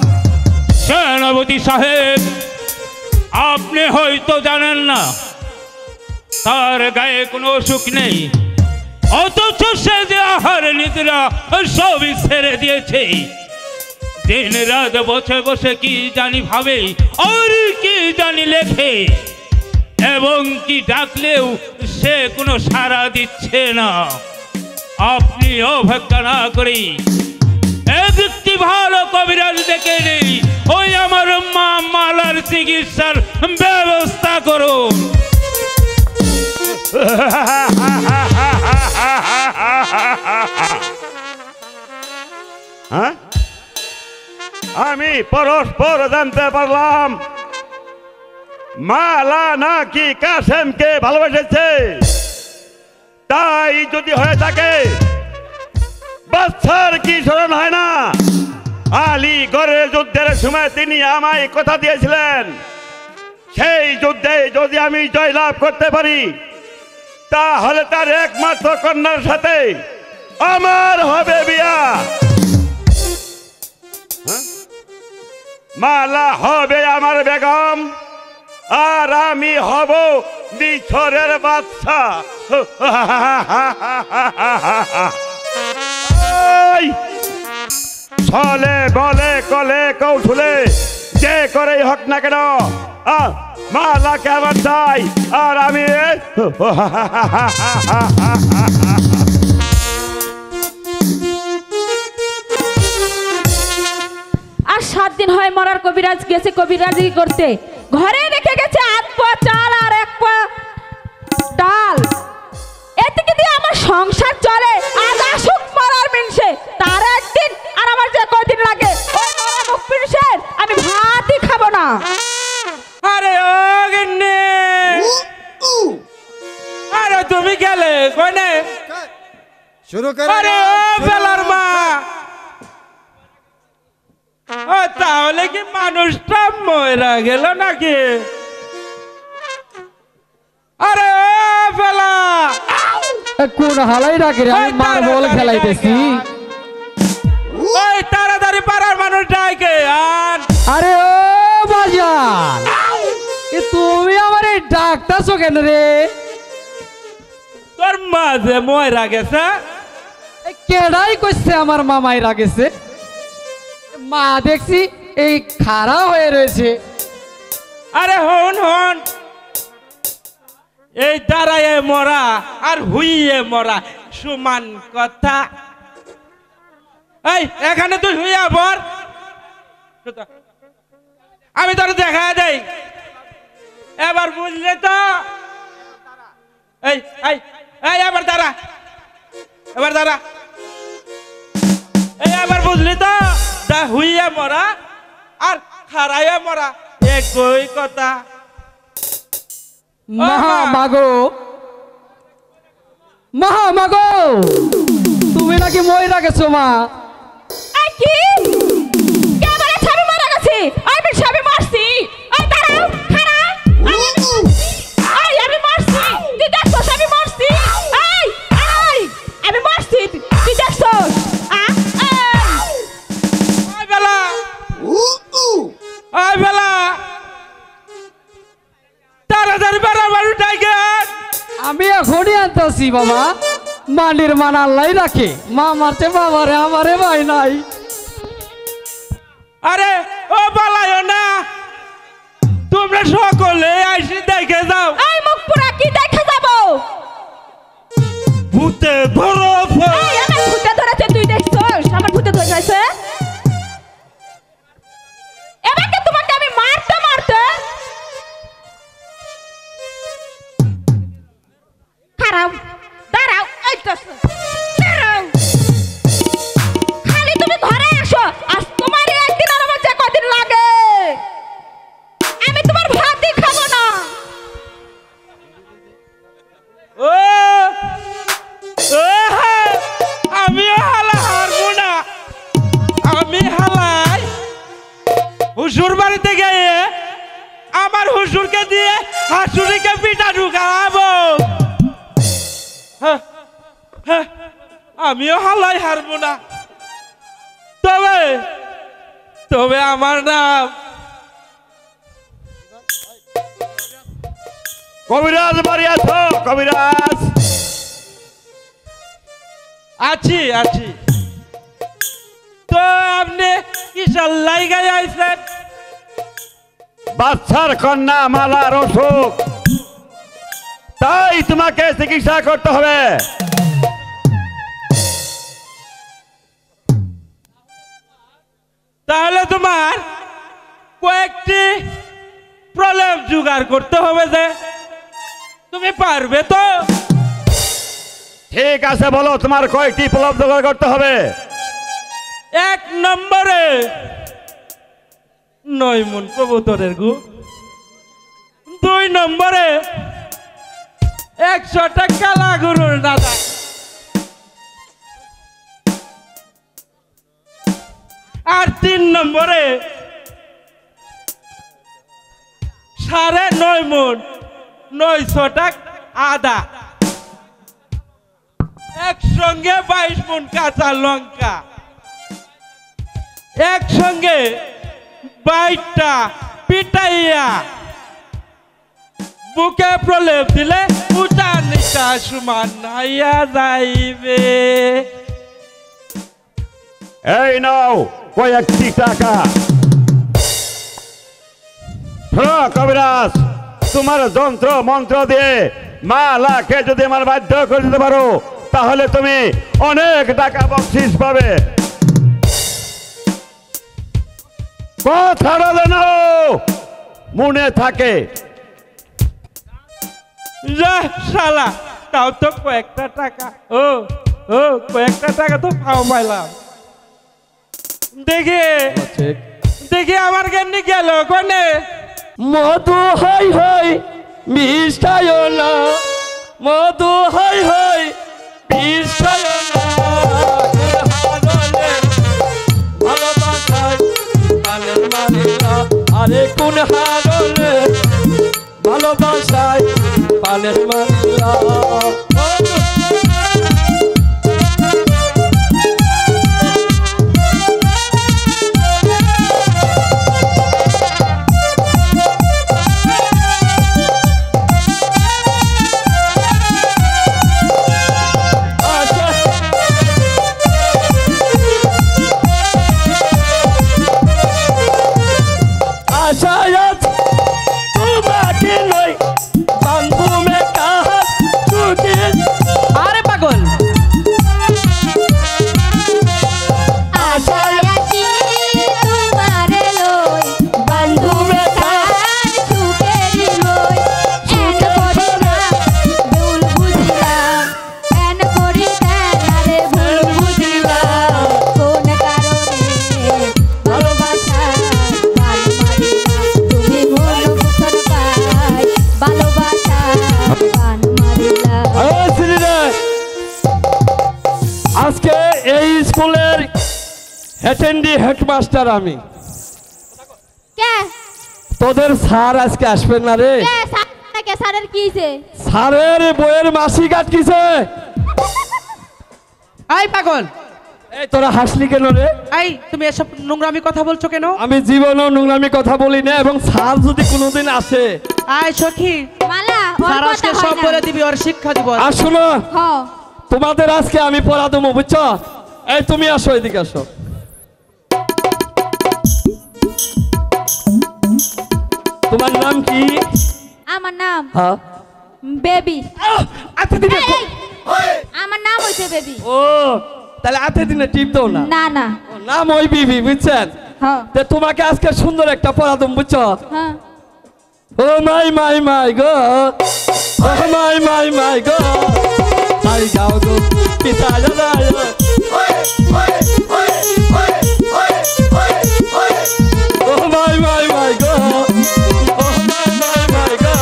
সেনাপতি সাহেব, আপনি হয়তো জানেন না তার গায়ে কোনো অসুখ নেই, অথচ সে যে আহার নিদ্রা সবই ছেড়ে দিয়েছে। দিন রাত বসে বসে কি জানি ভাবে আর কি জানি লেখে, এবং কি ডাকলেও সে কোনো সাড়া দিচ্ছে না। আপনি অপেক্ষা না করি একটি ভালো কবিরাজ ডেকে নেই ওই আমার মা মালার চিকিৎসার ব্যবস্থা করুন। আমি পরস্পর জানতে পারলাম মালা নাকি কাসেমকে ভালোবেসেছে। তাই যদি হয়ে থাকে, বাচ্চার কি স্মরণ হয় না? আলীগড়ের যুদ্ধের সময় তিনি আমায় কথা দিয়েছিলেন, সেই যুদ্ধে যদি আমি জয়লাভ করতে পারি তাহলে তার একমাত্র কন্যার সাথে আমার হবে বিয়া। মালা হবে আমার বেগম, আর আমি হব বিছরের বাচ্চা। ছলে বলে কলে কৌশলে যে করেই হোক না কেন মালাকে আমার চাই, আর আমি আর 7 দিন হয় মরার কবিরাজ গেছে কবিরাজি করতে, ঘরে রেখে গেছে 8 পোয়া চাল আর 1 পোয়া ডাল। এদিকে দিয়ে আমার সংসার চলে। আজ আসুক মরার মিনসে, তার একদিন আর আমার যে কদিন লাগে ওই মরা মুখ মিনসের আমি ভাতই খাবো না। আরে ও গিন্নি, আরে তুমি গেলে কোনে? শুরু করে আরে ও বেলার মা, ও তাহলে কি মানুষটা মরা গেল নাকি? আরে ও বেলা, কোন হালাই রাখে রে? আমি মার্বল খেলাইতেছি। ওই তাড়াতাড়ি পাড়ার মানুষ ডাকে আর। আরে ও বাজান, তুমি আমার এই ডাকতাছো কেন রে? তোর মাঝে ময়রা গেছে। কেডাই কইছে আমার মামাইরা গেছে? মা দেখছি এই খাড়া হয়ে রয়েছে। আরে হন হন, এই দাঁড়ায় মরা আর হুইয়ে মরা সমান কথা। এই এখানে তুই হুইয়া বর, আমি তোর দেখা দেই এবার, বুঝলে তো? এই এই এই এবার দাঁড়া, এবার দাঁড়া, এই এবার বুঝলি তো? হুইয়া মরা আর খারাইয়া মরা একই কথা। মাগো তুমি নাকি মইরা গেছো মা? আই কি কে বলেছে আমি মারা গেছি? আমি সবই মারছি। এই দাঁড়াও, খাড়া। আমি মারছি, তুই দেখছস আমি মারছি? আমি মারছি, তুই দেখছস? বেলা তাড়াতাড়ি পাড়ার মানুষ ডাকে। আমি এখনই আনতেছি বাবা। মানির মান আল্লাহ রাখে, মা মারছে বাবারে, আমারে ভাই নাই। আরে ও পালায়ও না, তোমরা সকলে আইসি দেখে যাও। এই মুখ পুরা কি দেখে যাব? ভূতে ধরো। আমার ভূতে ধরেছে, তুই দেখছস আমার ভূতে ধরেছে? এবারে তোমাকে আমি মারতে খারাপ। দাঁড়াও, এই তো দাঁড়াও, খালি তুমি ঘরে আসো। আজ তোমারই একদিন আর আমার যে হুজুর বাড়িতে গিয়ে আমার হুজুরকে দিয়ে হাসুরিকে পিঠা ঢুকাবো। হ্যাঁ, হ্যাঁ, আমিও হালাই হারবো না। তবে তবে আমার নাম কবিরাজ বাড়ি আছো? কবিরাজ আছি আছি। তো আপনি কিসের লাইগায় আইছেন? বাচ্চার কন্যা মালার অসুখ, তাই তোমাকে চিকিৎসা করতে হবে। তাহলে তোমার কয়েকটি প্রলেপ জোগাড় করতে হবে, যে তুমি পারবে তো? ঠিক আছে, বলো তোমার কয়টি প্রলাপ জোগাড় করতে হবে? 1 নম্বরে 9 মণ কবুতরের গু। 2 নম্বরে 100টা কালা গরুর দাদা। আর 3 নম্বরে 9.5 মণ 900টা আদা, একসঙ্গে 22 মণ কাঁচা লঙ্কা, একসঙ্গে 22টা পিটাইয়া বুকে প্রলেপ দিলে উঠা নিচা সমান হইয়া যাইবে। এই নাও কয়েকটি টাকা। শোনো কবিরাজ, তোমার যন্ত্র মন্ত্র দিয়ে মালাকে যদি আমার বাধ্য করে দিতে পারো, তাহলে তুমি অনেক টাকা বকশিস পাবে। কথাটা যেন মনে থাকে। যা শালা, তাও তো কয়েকটা টাকা। ও ও কয়েকটা টাকা তো পাও পাইলাম। দেখি দেখি আমার জ্ঞানী গেল কোনে। মধু হই হই মিষ্টায় না, মধু হই হই মিষ্টায় না, ভালোবাসায় প্রাণের মানিলা। আরে কোন হারলে ভালোবাসায় প্রাণের মানিলা। আরে পাগল, আজকে এই স্কুলের অ্যাটেন্ডি হেডমাস্টার আমি। কে তোদের স্যার আজকে আসবেন না রে? কে স্যার কে স্যারের কি হইছে? স্যারের বইয়ের মাসিক আটকিছে। আই পাগল, এই তোরা হাসলি কেন রে? আই তুমি এসব নোংরামি কথা বলছো কেন? আমি জীবনেও নোংরামি কথা বলি না, এবং স্যার যদি কোনোদিন আসে। আই সখী, মালা ওর স্যার কথা আজকে হয় সব না। বলে দিবি, ওর শিক্ষা দিব। আর শোনো, হ্যাঁ তোমাদের আজকে আমি পড়া দেবো, বুঝছো? এই তুমি আসো, এদিকে আসো। তোমার নাম কি? আমার নাম হ্যাঁ বেবি। আতে দিনে এই, আমার নাম হইছে বেবি। ও তাহলে আতে দিনে টিপ দাও না। না না, ও, নাম ওই বিবি, বুঝছেন? হ্যাঁ তে তোমাকে আজকে সুন্দর একটা পড়া দেবো, বুঝছো? হ্যাঁ ও মাই মাই মাই গো, ও মাই মাই মাই গো, আই গাও গো পিতা জানায়। ও মাই মাই মাই গো, ও মাই মাই মাই গো,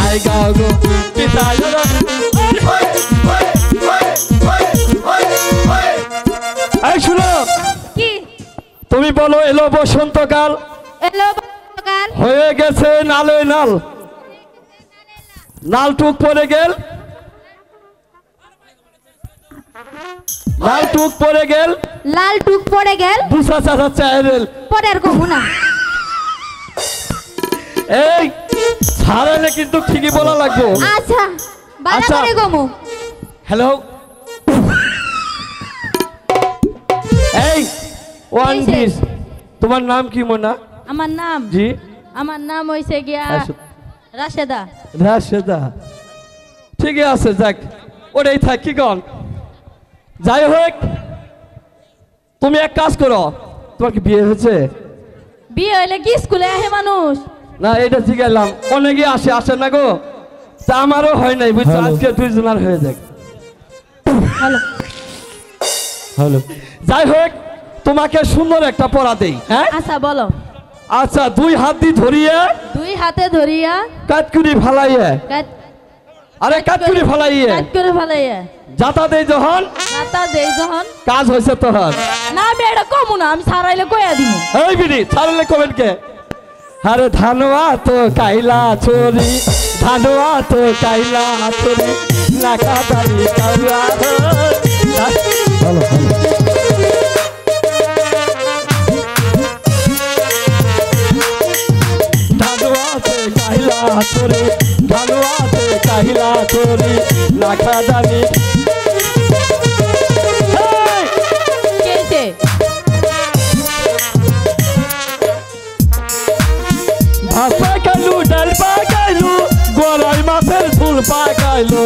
আই গাও গো পিতা জানায়। এই শুনো, কি? তুমি বলো এলো বসন্তকাল, এলো বাকার হয়ে গেছে নালে নাল, নাল টুক পরে গেল, লাল টুক পরে গেল, লাল টুক পড়ে গেল দুসা চাচা চাইরেল। পরে আর কমু না। এই ছাড়ালে কিন্তু ঠিকই বলা লাগবে। আচ্ছা বালা আচ্ছা। করে কমু। হ্যালো, এই ওয়ান কিসে? পিস, তোমার নাম কি মোনা? আমার নাম জি আমার নাম হইছে গিয়া রাশেদা। রাশেদা, ঠিকই আছে, যাক ওটাই থাক। কি কন, যাই হোক তুমি এক কাজ করো, তোমার কি বিয়ে হয়েছে? বিয়ে হইলে কি স্কুলে আহে মানুষ? না এটা জিগাইলাম, অনেকে আসে, আসে না গো, তা আমারও হয় নাই বুঝছো, আজকে দুইজনের হয়ে যাক। হ্যালো হ্যালো, যাই হোক তোমাকে সুন্দর একটা পড়া দেই। হ্যাঁ আচ্ছা বলো। আচ্ছা, দুই হাত দিয়ে ধরিয়ে দুই হাতে ধরিয়া কাটকুরি ফালাইয়ে, কাট আরে কাটকুরি ফালাইয়ে কাট করে ফেলাইয়া যাতা দেই যখন নাতা দেই যখন কাজ হয়েছে তখন। না আমি এটা কমু না, আমি সারাইলে কইয়া দিব। এই বিড়ি ছাড়লে কবেন কে? আরে ধানওয়া তো কাইলা চোরি, ধানওয়া তো কাইলা চোরি, নাকা দাড়ি কাউয়া। ধানওয়াতে কাইলা চোরি, ধানওয়াতে কাইলা চোরি, নাকা দাড়ি। কেছে ভাত পাকাইলু, ডাল পাকাইলু, গলাই মাছের ঝোল পাকাইলু।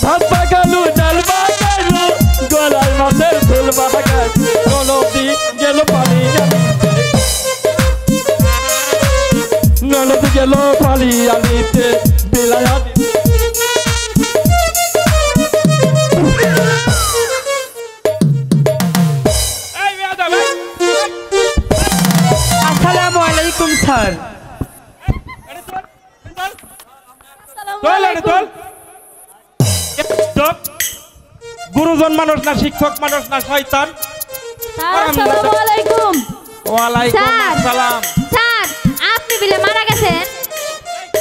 ভাত পাকাইলু, ডাল পাকাইলু, গলাই মাছের ঝোল পাকাইলু। ননদি গেল পানি আনিতে, ননদি গেল পানি আনিতে, বেলায় আনিতে। আসসালামু আলাইকুম স্যার। গুরুজন মানুষ না, শিক্ষক মানুষ না, শয়তান। আসসালামু আলাইকুম। ওয়ালাইকুম স্যার। আসসালাম। স্যার আপনি বিলে মারা গেছেন?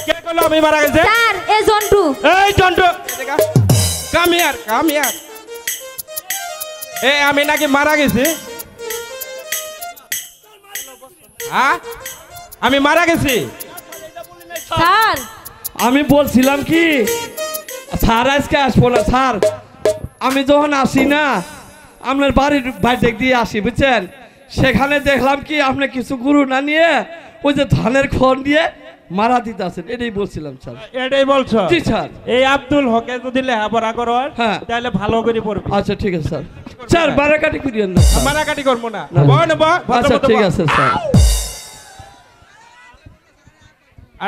কে কইলো আমি মারা গেছে? স্যার এ জন্টু। এই Jontu come here, come here. আমি নাকি মারা গেছি? হ্যাঁ আমি মারা গেছি? স্যার আমি বলছিলাম কি স্যার আজকে আসবো না স্যার, আমি যখন আসি না আপনার বাড়ির বাইরে দিয়ে আসি বুঝছেন, সেখানে দেখলাম কি আপনি কিছু গুরু না নিয়ে ওই যে ধানের খন দিয়ে মারা দিতে আছেন, এটাই বলছিলাম স্যার। এটাই বলছো? জি স্যার। এই আব্দুল হকে যদি লেখাপড়া করো হ্যাঁ তাহলে ভালো করে পড়বি। আচ্ছা ঠিক আছে স্যার। স্যার বারাকাটি করিয়েন না স্যার। মারাকাটি করবো না। না। বল না, বল। আচ্ছা ঠিক আছে স্যার।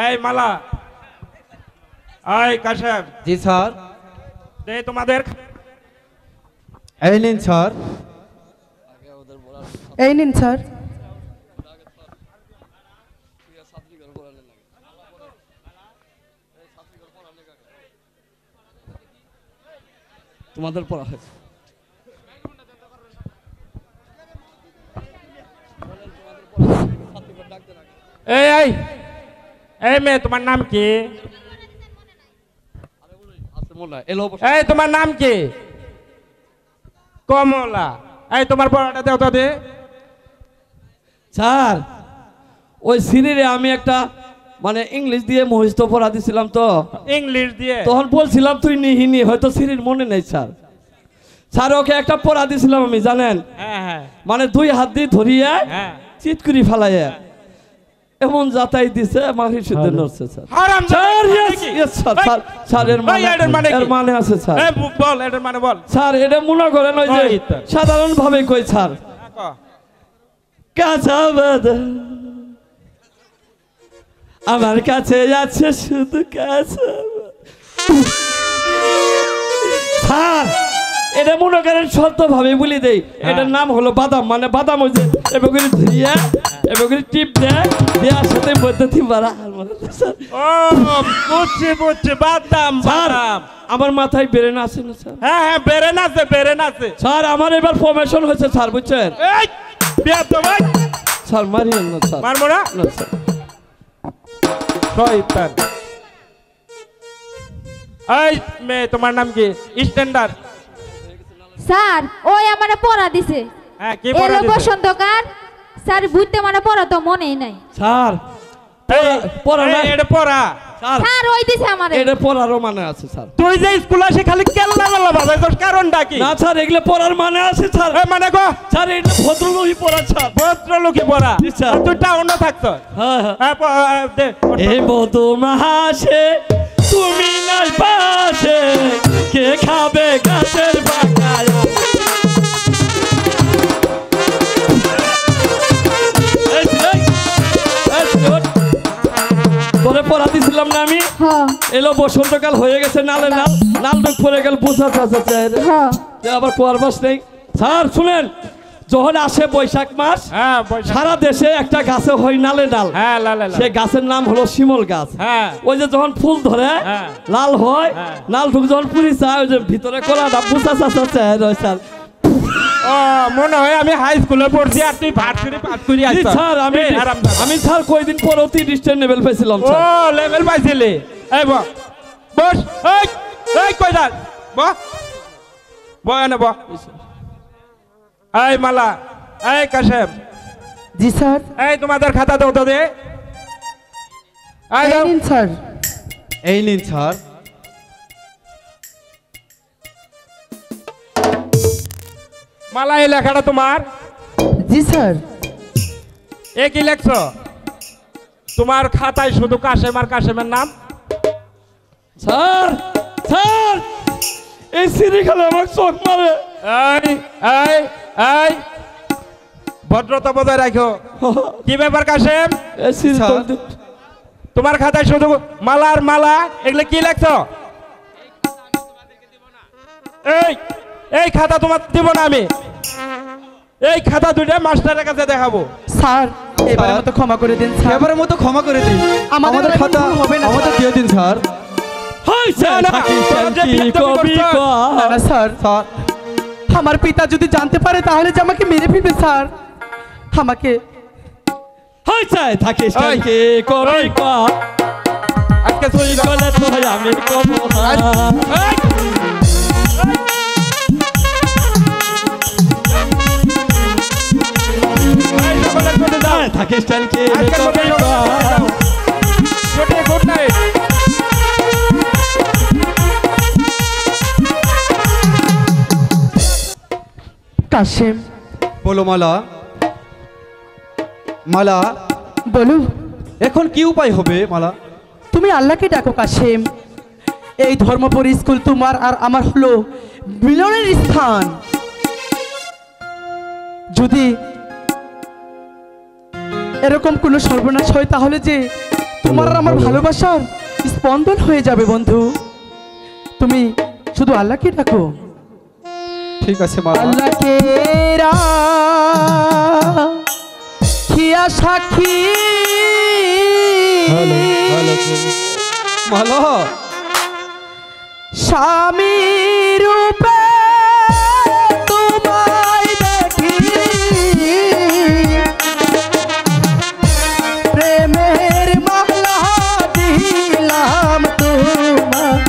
এই মালা, এই কাশেম, জি স্যার। দে তোমাদের। এই নিন স্যার, এই নিন স্যার। তোমাদের পড়া হয়েছে। এই এই এই মেয়ে, তোমার নাম কি? এই তোমার নাম কি? কমলা। এই তোমার পড়াটা দেও তো দে। স্যার ওই সিরিরে আমি একটা মানে ইংলিশ দিয়ে মহিস্ত পড়া দিছিলাম তো, ইংলিশ দিয়ে তখন বলছিলাম তুই নিহিনি, হয়তো সিরির মনে নেই স্যার। স্যার ওকে একটা পড়া দিছিলাম আমি জানেন, হ্যাঁ হ্যাঁ মানে দুই হাত দিয়ে ধরিয়ে হ্যাঁ চিৎকুরি ফালাইয়া এমন যাতাই দিছে মাখি সিদ্ধ নড়ছে স্যার। হারাম sir yes sir, sir sir এর মানে এর মানে আছে স্যার। বল এটার মানে বল। স্যার এটা মনে করেন ওই যে সাধারণ ভাবে কই স্যার, কাঁচা বাদাম আমার কাছে যাচ্ছে শুধু কাঁচা। স্যার এটা মনে করেন সত্য ভাবে বলি দেই, এটার নাম হলো বাদাম, মানে বাদাম ওই যে এবার করে ধরিয়া এবার করে টিপ দেয় দেওয়ার সাথে মধ্যে বাড়া স্যার ও বুঝছি বুঝছি বাদাম স্যার বাদাম আমার মাথায় ব্রেন আছে না স্যার হ্যাঁ হ্যাঁ বেরেন আছে বেরেন আছে স্যার আমার এবার ফরমেশন হয়েছে স্যার বুঝছেন এই বিয়াদব ভাই স্যার মারিয়েন না স্যার মারবো না না স্যার শয়তান এই মেয়ে তোমার নাম কি স্ট্যান্ডার্ড স্যার ওই আমারে পড়া দিছে হ্যাঁ কি এলো পড়া দিছে? বসন্তকাল স্যার বুঝতে মানে পড়া তো মনেই নাই স্যার এই, পড়া না এই, এটা পড়া স্যার স্যার ওই দিছে আমারে এটা পড়ারও মানে আছে স্যার তুই যে স্কুল আসে খালি কেল্লা মেলা বাজাই তোর কারণটা কি না স্যার এগুলো পড়ার মানে আছে স্যার এই মানে গো স্যার এটা ভদ্রলোকই পড়া স্যার ভদ্রলোকে পড়া জি, স্যার। আর তুই টাউনে থাকতো হ্যাঁ হ্যাঁ হ্যাঁ দে এই মধুমাসে তুমি নাই পাশে কে খাবে গাছের বাগায় তোরে পড়া দিছিলাম না আমি হ্যাঁ এলো বসন্তকাল হয়ে গেছে নালে নাল নাল ডুব পড়ে গেল বুঝা চাচা হ্যাঁ আবার পর মাস নেই স্যার শুনেন যখন আসে বৈশাখ মাস হ্যাঁ সারা দেশে একটা গাছে হয় নালে ডাল হ্যাঁ লালে সে গাছের নাম হলো শিমল গাছ হ্যাঁ ওই যে যখন ফুল ধরে হ্যাঁ। লাল হয় হ্যাঁ। লাল ঢুক যখন পুরি চায় ওই যে ভিতরে কলাটা বুঝা চাচা স্যার ও মনে হয় আমি হাই স্কুলে পড়ছি আর তুই ভার্সিটি পাস করি জি, আসছ স্যার আমি স্যার কয়দিন পর অতি ডিস্টেন্স লেভেল পেয়েছিলাম ও স্যার লেভেল পাইছিলি এই বস এই এই কই যাস এনে এই মালা এই কাশেম জি স্যার এই তোমাদের খাতা দাও তো দে এই দাও। স্যার এই নিন স্যার মালা এই লেখাটা তোমার জি স্যার এ কি লেখছো তোমার খাতায় শুধু কাশেম আর কাশেমের নাম স্যার স্যার এই সিঁড়ি খেলে আমার চোখ মারে এই এই এই ভদ্রতা বজায় রাখো কি ব্যাপার কাশেম এই সিঁড়ি স্যার। তোমার খাতায় শুধু মালা আর মালা এগুলো কি লেখছো এই এই খাতা তোমার দিব না আমি এই খাতা দুইটা মাস্টারের কাছে দেখাবো স্যার এবারের মতো ক্ষমা করে দিন স্যার এবারের মতো ক্ষমা করে দিন আমাদের আমাদের খাতা ভুল হবে না, আমাদের স্যার। দিয়ে দিন স্যার হাই স্যার না, না, থাকি তোরা যে কি বিদ্যা কবি করছো। না, না, স্যার স্যার আমার পিতা যদি জানতে পারে তাহলে যে আমাকে মেরে ফেলবে স্যার আমাকে হাই স্যার থাকি কি কবি আজকে তুই কলে তো আমি কব এই! এই সকলে চলে যাও। থাকি কি আজকের মতো কবি গুড নাইট কাশেম বলো মালা মালা বলো এখন কি উপায় হবে মালা তুমি আল্লাহকে ডাকো কাশেম এই ধর্মপুর স্কুল তোমার আর আমার হলো মিলনের স্থান যদি এরকম কোনো সর্বনাশ হয় তাহলে যে তোমার আর আমার ভালোবাসার স্পন্দন হয়ে যাবে বন্ধু তুমি শুধু আল্লাহকে ডাকো ঠিক আছে মালা আল্লাহকে রাখিয়া সাক্ষী মালা স্বামী রূপে তোমায় দেখি প্রেমের মালা দিলাম তোমার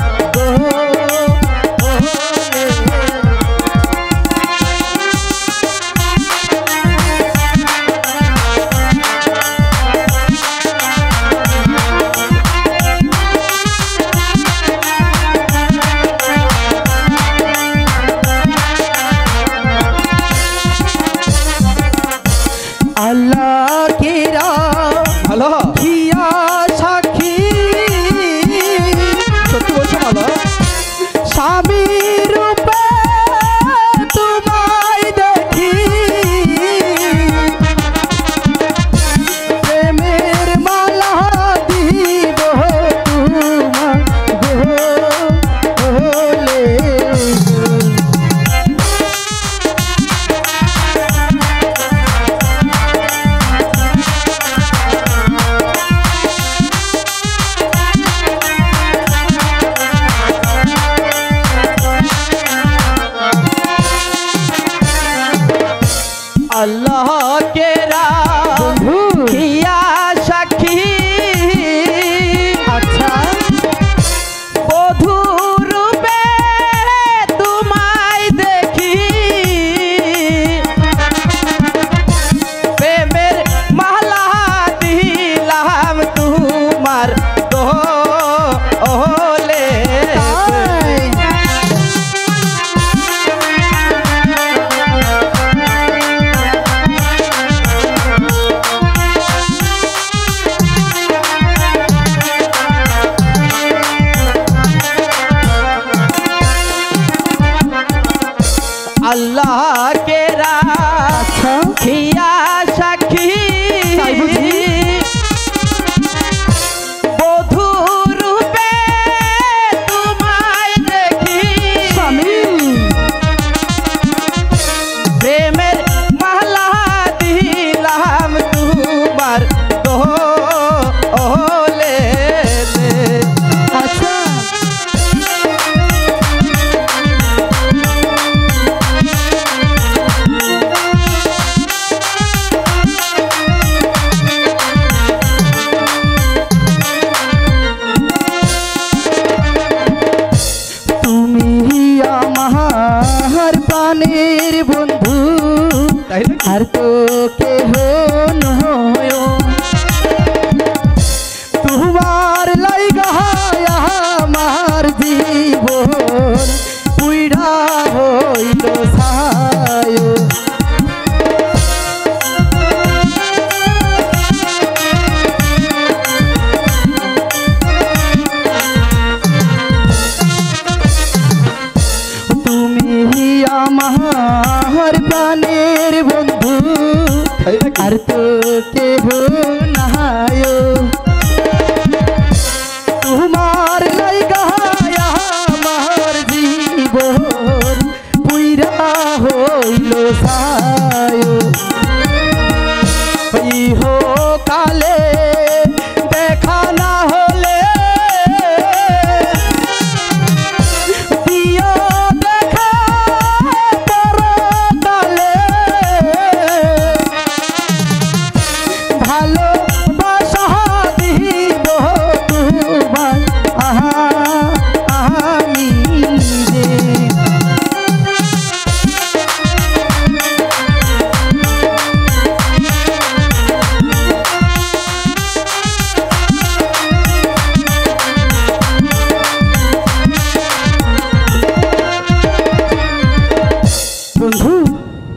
ডাকেরা খিয়া সাক্ষী বধূ রূপে তোমায় দেখি প্রেমের মালা দিলাম তোমার দোলে আচ্ছা প্রাণের বন্ধু আর তো কেহ নয় তোমার লাইগা আমার জীবন পুইড়া হইল ছায় আমার প্রাণের বন্ধু আর তো কেহ নাই তোমার লাইগা আমার জীবন পুইরা হইল ছায় ইহো কালে দেখা না হলে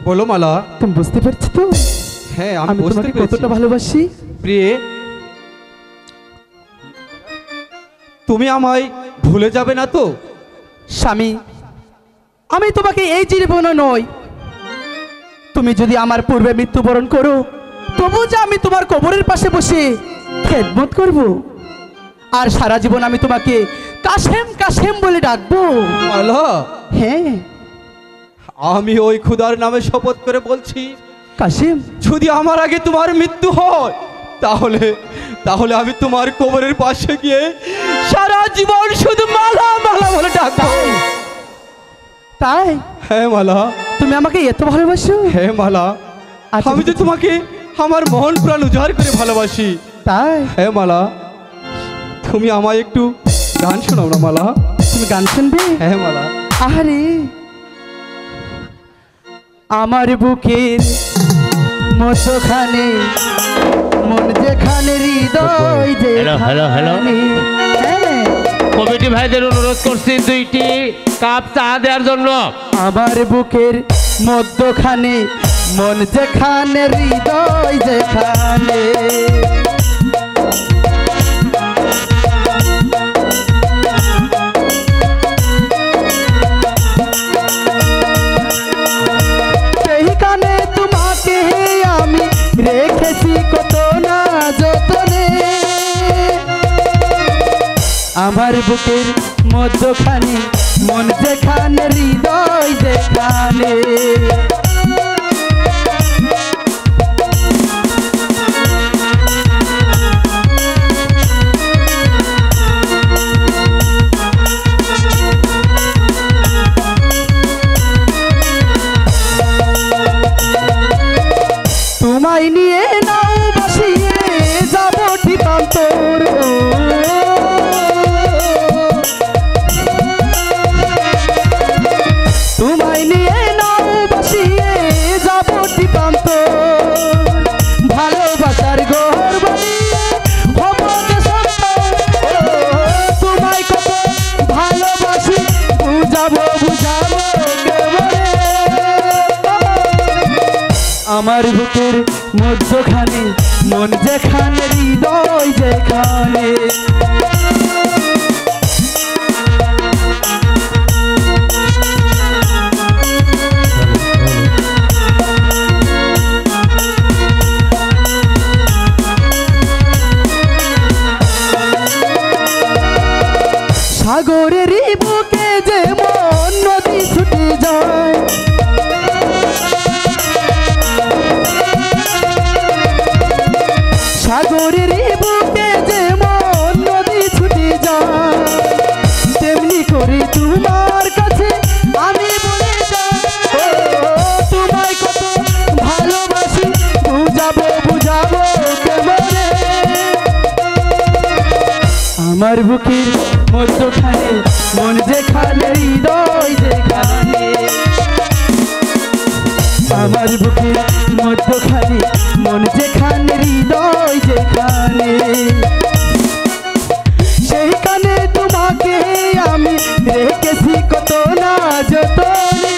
বলো মালা, তুমি বুঝতে পারছো তো? হ্যাঁ আমি তোমাকে কতটা ভালোবাসি। প্রিয়ে, তুমি আমায় ভুলে যাবে না তো? স্বামী, আমি তোমাকে এই জীবনে নয়, তুমি যদি আমার পূর্বে মৃত্যুবরণ করো তবু যে আমি তোমার কবরের পাশে বসে খেদমত করব, আর সারা জীবন আমি তোমাকে কাশেম কাশেম বলে ডাকবো। মালা, হ্যাঁ, আমি ওই খুদার নামে শপথ করে বলছি, কাশেম, যদি আমার আগে তোমার মৃত্যু হয় তাহলে তাহলে আমি তোমার কবরের পাশে গিয়ে সারা জীবন শুধু মালা মালা বলে ডাকবো। তাই? হ্যাঁ মালা। তুমি আমাকে এত ভালোবাসো? হ্যাঁ মালা, আমি যে তোমাকে আমার মন প্রাণ উজাড় করে ভালোবাসি। তাই? হ্যাঁ মালা, তুমি আমায় একটু গান শোনাও না মালা। তুমি গান শুনবে? হ্যাঁ মালা। আরে আমার বুকের মধ্যখানে মন যেখানে হৃদয় যেখানে। কমিটি ভাইদের অনুরোধ করছি 2টি কাপ চা দেওয়ার জন্য। আমার বুকের মধ্যখানে মন যেখানে হৃদয় যেখানে। সেইখানে তোমাকে আমি রেখেছি কত না যতনে। আমার বুকের মধ্যখানে মন যেখানে হৃদয় যেখানে। তোমায় নিয়ে নাও বসিয়ে যাব ঠিকান্তর। তোমায় নিয়ে নাও বসিয়ে যাব ঠিকান্তর। ভালোবাসার ঘর বানিয়ে হব যে সন্তান। তোমায় কত ভালোবাসি বুঝাবো বুঝাবো কেমনে। আমার বুকের মধ্যখানে মন যেখানে হৃদয় যেখানে। আমার বুকের মধ্যখানে মন যেখানে হৃদয় যেখানে আমার বুকের মধ্যখানে মন যেখানে হৃদয় যেখানে সেইখানে তোমাকে আমি রেখেছি কত না যতনে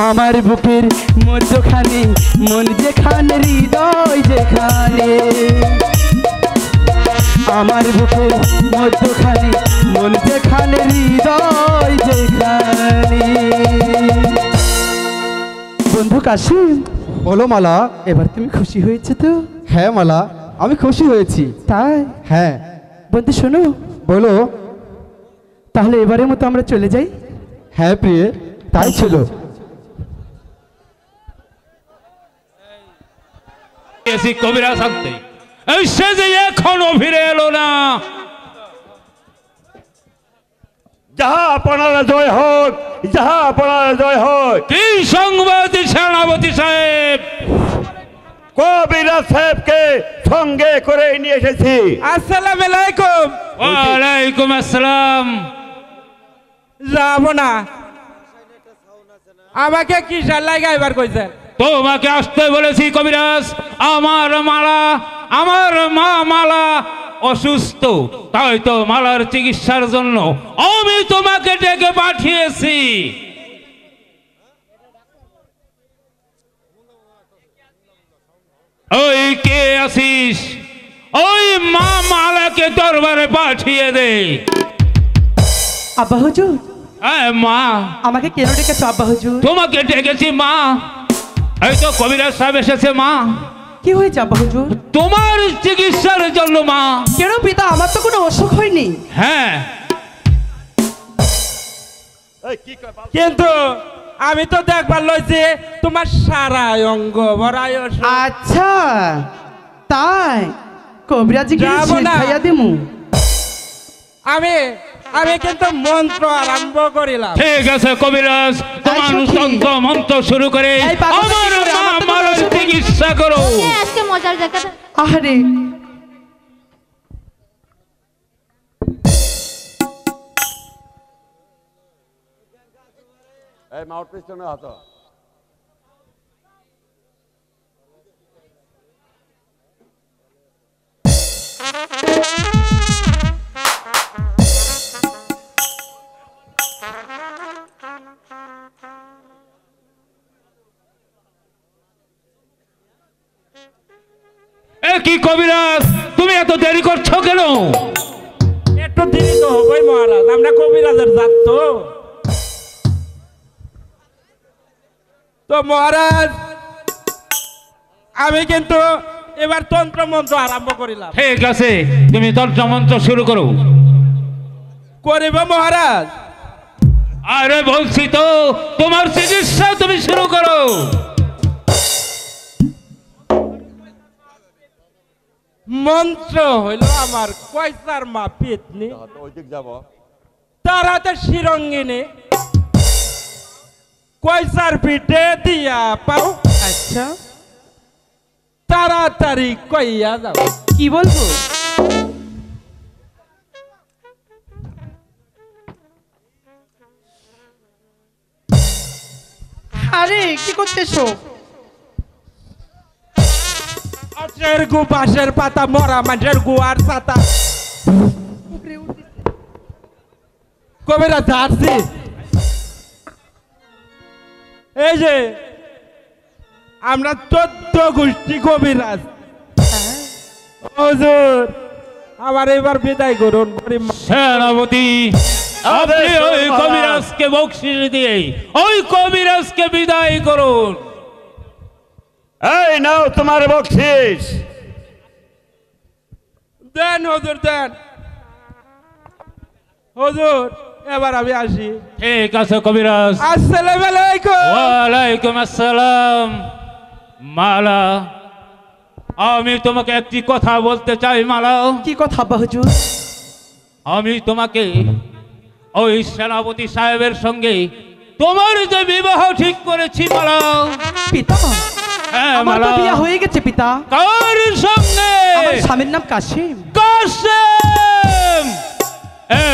আমার বুকের মধ্যখানে মন যেখানে হৃদয় যেখানে আমার বুকের মধ্যখানে মন যেখানে হৃদয় যেখানে বন্ধু কাশিম বলো মালা। এবার তুমি খুশি হয়েছে তো? হ্যাঁ মালা, আমি খুশি হয়েছি। তাই? হ্যাঁ। বন্ধু শোনো, বলো। তাহলে এবারের মতো আমরা চলে যাই। হ্যাঁ প্রিয়ে, তাই ছিল। এসি কবিরাজ আনতে এই সে যে এখনো ফিরে এলো না। যাহা আপনার জয় হোক, যাহা আপনার জয় হোক। কি সংবাদ সেনাপতি সাহেব? কবিরাজ সাহেবকে সঙ্গে করে নিয়ে এসেছি। আসসালামু আলাইকুম। ওয়ালাইকুম আসসালাম। যাব না, আমাকে কিসের লাগা এবার কইছেন? তোমাকে আসতে বলেছি কবিরাজ। আমার মালা, আমার মা মালা অসুস্থ, তাই তো মালার চিকিৎসার জন্য আমি তোমাকে ডেকে পাঠিয়েছি। ওই কে আসিস? ওই মা মালাকে দরবারে পাঠিয়ে দে। আব্বা হুজুর, মা আমাকে কেন ডেকেছো আব্বা হুজুর? তোমাকে ডেকেছি মা। এই তো কবিরাজ সাহেব এসেছে মা। কি হয়েছে আব্বা হুজুর? তোমার চিকিৎসার জন্য মা। কেন পিতা, আমার তো কোনো অসুখ হয়নি। হ্যাঁ, কিন্তু আমি তো দেখবার লইছি তোমার সারা অঙ্গ ভরায় অসুখ। আচ্ছা তাই? কবিরাজি কি যাবো না। খাইয়া দিমু? আমি আমি কিন্তু মন্ত্র আরম্ভ করিলাম। ঠিক আছে কবিরাজ, তোমার তন্ত্র মন্ত্র শুরু করে এই পাগল আমার কি করে? মা আমার তো কোনো মালার অসুখ নেই। চিকিৎসা করো। আজকে মজার জায়গা। আরে এই মাউট পিছনে হাত। কি কবিরাজ, তুমি এত দেরি করছো কেন? একটু দেরি তো হবেই মহারাজ, আমরা কবিরাজের জাত তো। তো মহারাজ আমি কিন্তু এবার তন্ত্র মন্ত্র আরম্ভ করিলাম। ঠিক আছে, তুমি তন্ত্র মন্ত্র শুরু করো। করিব মহারাজ? আরে বলছি তো, তোমার চিকিৎসা তুমি শুরু করো। মন্ত্র হইল আমার কয়সার মা পেতনি, ওইদিক যাব। তার হাতে শিরঙ্গিনী, কয়সার পিঠে দিয়া পাও। আচ্ছা তাড়াতাড়ি কইয়া যাও। কি বলবো? আরে কি করতেছো? আচের গু বাঁশের পাতা, মরা মাঝের গুয়ার পাতা। কবিরাজ আসছি। এই যে আমরা 14 গোষ্ঠী কবিরাজ। হুজুর আমার এবার বিদায় করুন। সেনাপতি, আপনি ওই কবিরাজকে বকশিশ দিয়ে ওই কবিরাজকে বিদায় করুন। এই নাও তোমার বকশিস। দেন হুজুর দেন। হুজুর এবার আমি আসি। ঠিক আছে কবিরাজ। আসসালামু আলাইকুম। ওয়ালাইকুম আসসালাম। মালা, আমি তোমাকে একটি কথা বলতে চাই মালা। কি কথা আব্বা হুজুর? আমি তোমাকে ওই সেনাপতি সাহেবের সঙ্গে তোমার যে বিবাহ ঠিক করেছি মালা। পিতা, হ্যাঁ আমার তো মালা। বিয়ে হয়ে গেছে পিতা। কার সঙ্গে? আমার স্বামীর নাম কাশিম। কার কাশেম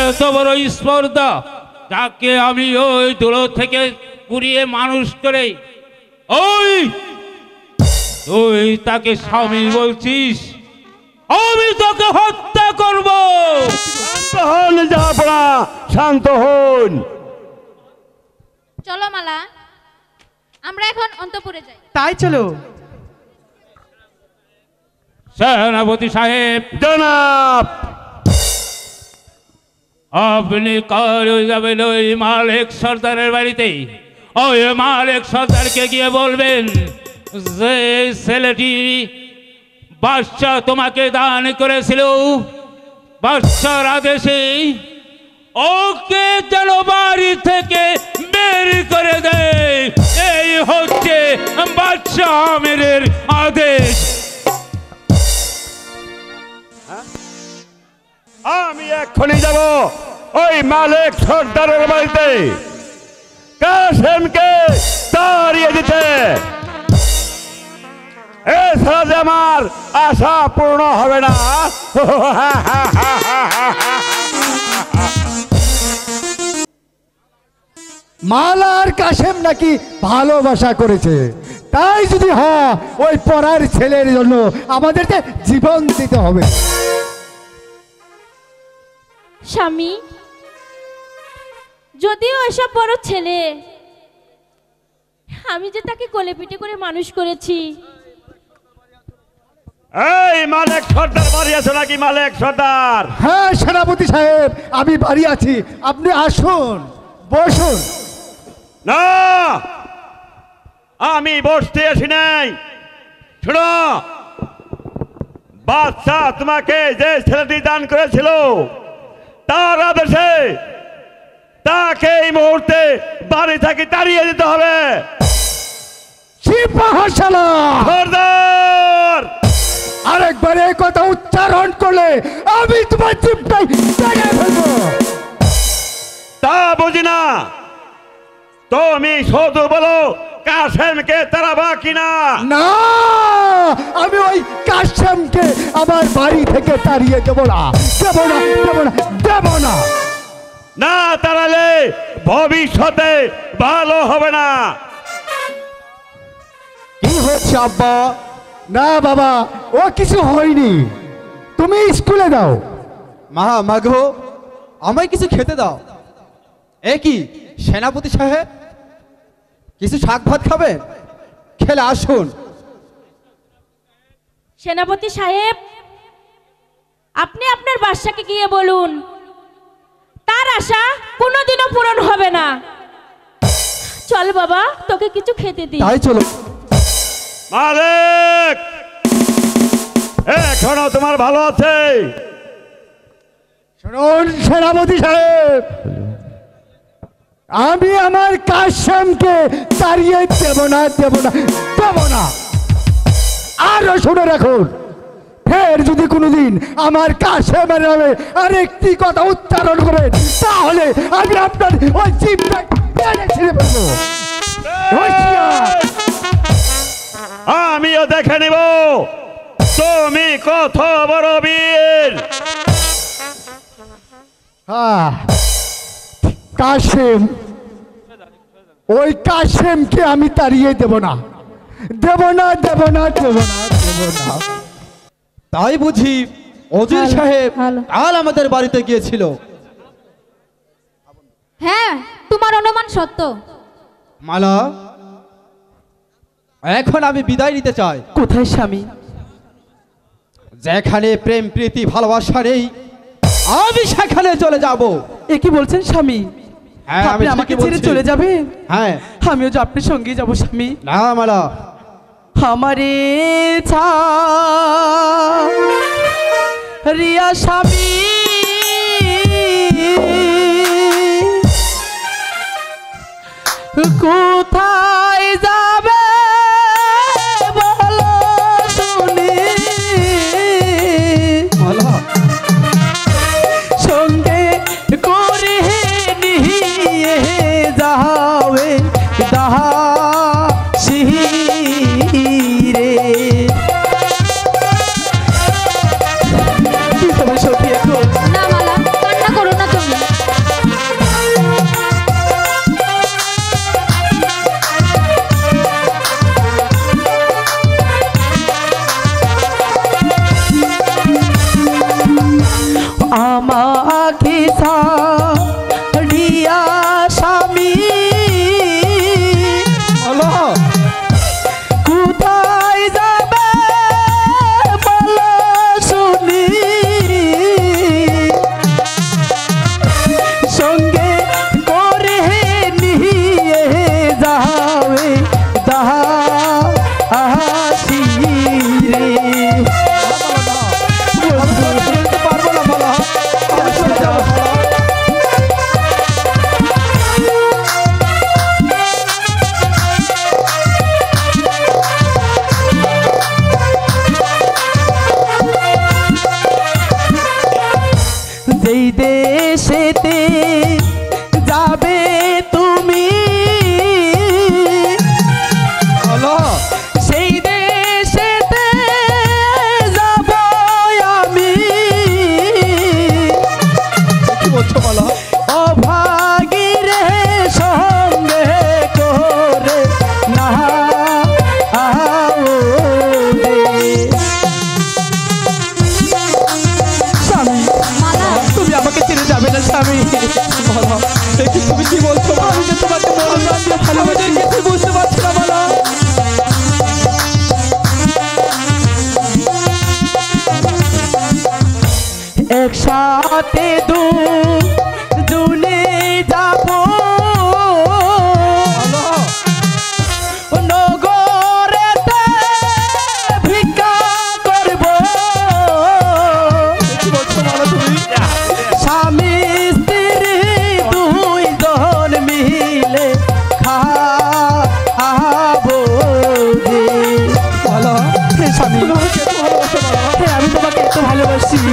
এত বড় স্পর্ধা, যাকে আমি ওই দূর থেকে কুড়িয়ে মানুষ করে ওই তুই তাকে স্বামী বলছিস? আমি তোকে হত্যা করব। শান্ত হন জাহাপনা, শান্ত হন। চলো মালা, আমরা এখন অন্তপুরে যাই। তাই চলো। সেনাপতি সাহেব, জনাব, আপনি কাল যাবেন ওই মালিক সর্দারের বাড়িতে। ওই মালিক সর্দারকে গিয়ে বলবেন যে ছেলেটি বাদশা তোমাকে দান করেছিল, বাদশার আদেশে ওকে যেন বাড়ি থেকে বের করে দেয়। এই হচ্ছে বাদশা আমিরের আদেশ। আমি এক্ষুনি যাব ওই মালিক সর্দারের বাড়িতে কাশেমকে তাড়িয়ে দিতে। এছাড়া যে আমার আশা পূর্ণ হবে না। মালা আর কাশেম নাকি ভালোবাসা করেছে, তাই যদি হয় ওই পড়ার ছেলের জন্য আমাদেরকে জীবন দিতে হবে। স্বামী, যদিও এসব বড় ছেলে, আমি যে তাকে কোলে পিঠে করে মানুষ করেছি। এই মালিক সর্দার বাড়ি আছো নাকি? মালিক সর্দার। হ্যাঁ সেনাপতি সাহেব, আমি বাড়ি আছি, আপনি আসুন, বসুন। না, আমি বসতে আসি নাই। শোনো, বাদশা তোমাকে যে ছেলেটি দান করেছিল তার আদেশে তাকে এই মুহূর্তে বাড়ি থেকে তাড়িয়ে দিতে হবে। সর্দার, আরেকবার এই কথা উচ্চারণ করলে আমি তোমার জিভটাই ভেঙে ফেলবো। তা বুঝি না, তুমি শুধু বলো কাশেমকে তাড়াবা কিনা। না, আমি ওই কাশেমকে আমার বাড়ি থেকে তাড়িয়ে দেবো না, দেবো না, দেবো না, দেবো না। না তাড়ালে ভবিষ্যতে ভালো হবে না। কি হচ্ছে আব্বা? না বাবা, ও কিছু হয়নি, তুমি স্কুলে দাও। মাগো, আমায় কিছু খেতে দাও। এ কি সেনাপতি সাহেব, কিছু শাক ভাত খাবে? খেলে আসুন। সেনাপতি সাহেব, আপনি আপনার বাদশাকে গিয়ে বলুন তার আশা কোনোদিনও পূরণ হবে না। চল বাবা, তোকে কিছু খেতে দিই। তাই চলো। মালিক, এখনো তোমার ভালো আছে? শুনুন সেনাপতি সাহেব, আমি আমার কাশেমকে তাড়িয়ে দেব না, দেব না, দেব না। আরো শুনে রাখুন, ফের যদি কোনোদিন আমার কাশেমের নামে আরেকটি কথা উচ্চারণ করেন তাহলে আমি আপনার ওই জিভটা টেনে ছিঁড়ে ফেলবো। আমিও দেখে নিব তুমি কত বড় বীর। কাশেম, ওই কাশেমকে আমি তাড়িয়ে দেব না, দেব না, দেব না, দেব না, দেব না। তাই বুঝি অজির সাহেব কাল আমাদের বাড়িতে গিয়েছিল? হ্যাঁ, তোমার অনুমান সত্য। মালা, এখন আমি বিদায় নিতে চাই। কোথায় স্বামী? যেখানে প্রেম প্রীতি ভালোবাসা নেই আমি সেখানে চলে যাব। এ কি বলছেন স্বামী? হ্যাঁ, আপনি আমাকে ছেড়ে চলে যাবে? হ্যাঁ, আমিও যে আপনার সঙ্গে যাব স্বামী। না মালা, আমারে রিয়া স্বামী, কোথায় যাবে বলো শুনি? মালা, সঙ্গে করে নিয়ে যাবে দাসী রে। কি হবে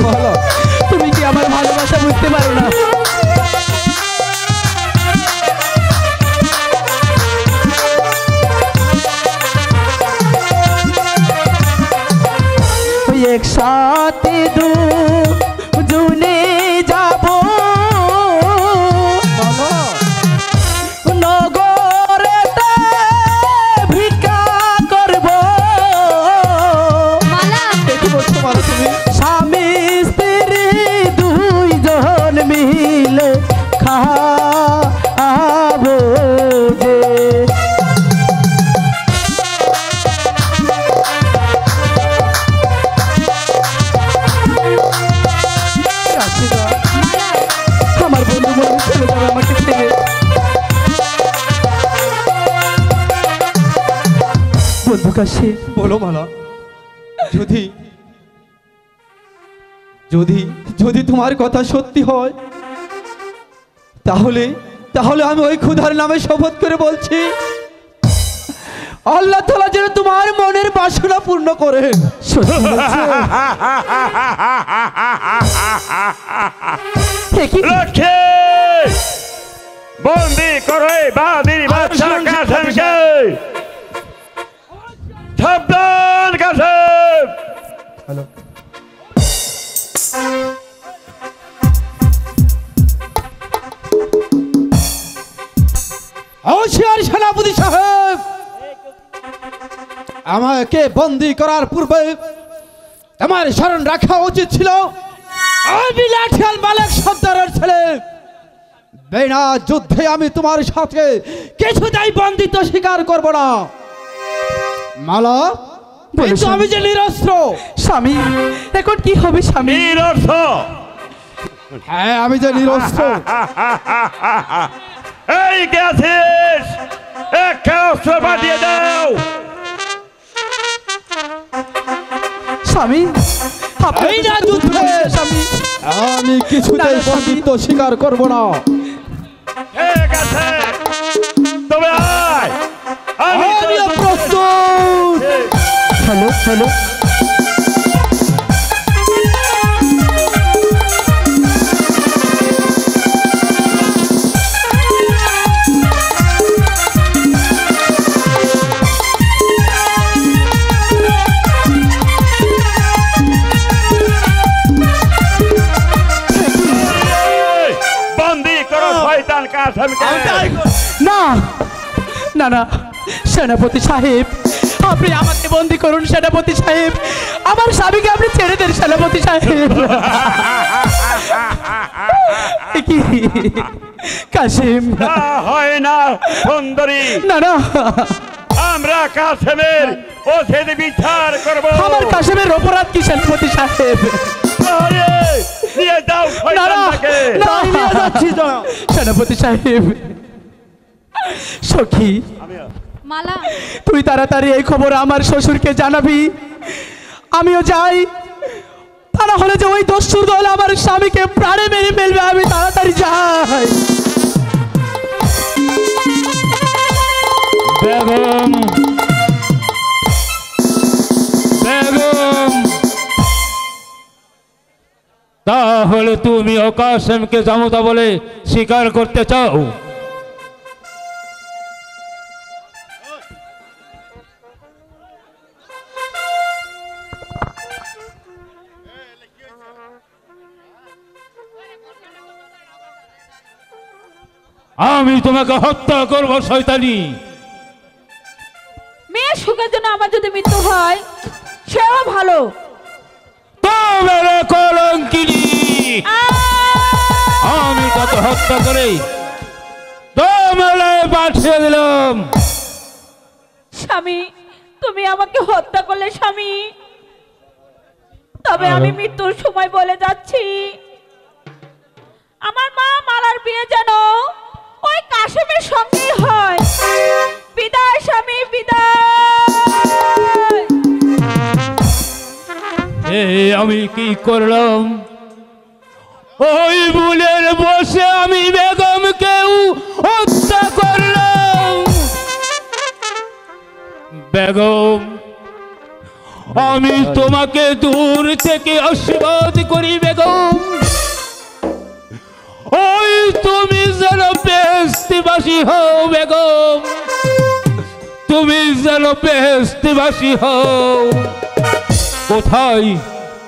বলো, তুমি কি আমার ভালোবাসা বুঝতে পারো না? ওই একসাথে দুজনে যাবো নগরেতে ভিক্ষা করবো। কি বলছো মালা তুমি? স্বামী স্ত্রী দুইজন মিলে খাবো যে। আমার বন্ধু বন্ধু চলে যাবে আমাকে ছেড়ে। বন্ধু কাশি বলো মালা, যদি যদি যদি তোমার কথা সত্যি হয় তাহলে তাহলে আমি ওই ক্ষুধার নামে শপথ করে বলছি, আল্লাহ তাআলা যেন তোমার মনের বাসনা পূর্ণ করেন। সত্যি বলছো? এ কি? লক্ষ্মী বন্দি করো এই বাদির বাদশা কাসেমকে। সাবধান কাসেম। হোশিয়ার সেনাপতি সাহেব, আমাকে বন্দি করার পূর্বে আমার স্মরণ রাখা উচিত ছিল আমি লাঠিয়াল মালিক সর্দারের ছেলে। বিনা যুদ্ধে আমি তোমার সাথে কিছুতেই বন্দিত্ব স্বীকার করব না। মালা, কিন্তু আমি যে নিরস্ত্র। স্বামী, এখন কি হবে স্বামী? নিরস্ত্র? হ্যাঁ, আমি যে নিরস্ত্র। এই কে আছিস? একটা অস্ত্র পাঠিয়ে দাও। স্বামী, এই না যুদ্ধে স্বামী, আমি কিছুতেই বন্দিত্ব স্বীকার করব না। ঠিক আছে, তবে আয়। আমি প্রস্তুত। হ্যালো হ্যালো, বন্দি করো শয়তান কাসেমকে। না না না, সেনাপতি সাহেব, আপনি আমাকে বন্দি করুন। সেনাপতি সাহেব, আমার স্বামীকে আপনি ছেড়ে দেন। সেনাপতি সাহেব, কি কাসেম? হয় না সুন্দরী, না না, আমরা কাসেমের ওসেদ বিচার করব। আমার কাসেমের অপরাধ কি সেনাপতি সাহেব? আরে, নিয়ে যাও না না, শয়তানটাকে। না, নিয়ে যাচ্ছি তো। সেনাপতি সাহেব, সখী মালা, তুই তাড়াতাড়ি এই খবর আমার শ্বশুরকে জানাবি, আমিও যাই। তা না হলে যে ওই দস্যুর দল আমার স্বামীকে প্রাণে মেরে ফেলবে। আমি তাড়াতাড়ি যাই। বেগম, বেগম, তাহলে তুমি কাসেমকে জামতা বলে স্বীকার করতে চাও? আমি তোমাকে হত্যা করব শয়তানি। মেয়ের সুখের জন্য আমার যদি মৃত্যু হয় সেও ভালো। তবে কলঙ্কিনী, আমি তাকে হত্যা করে তোমায় পাঠিয়ে দিলাম। স্বামী, তুমি আমাকে হত্যা করলে স্বামী, তবে আমি মৃত্যুর সময় বলে যাচ্ছি, আমার মা মালার বিয়ে যেন ওই কাসেমের সঙ্গেই হয়। বিদায় স্বামী, বিদায়। আমি কি করলাম? ওই বুলের বসে আমি বেগমকেও হত্যা করলাম। বেগম, আমি তোমাকে দূর থেকে আশীর্বাদ করি বেগম, ওই তুমি যেন বেহেশতবাসী হও বেগম, তুমি যেন বেহেশতবাসী হও। কোথায়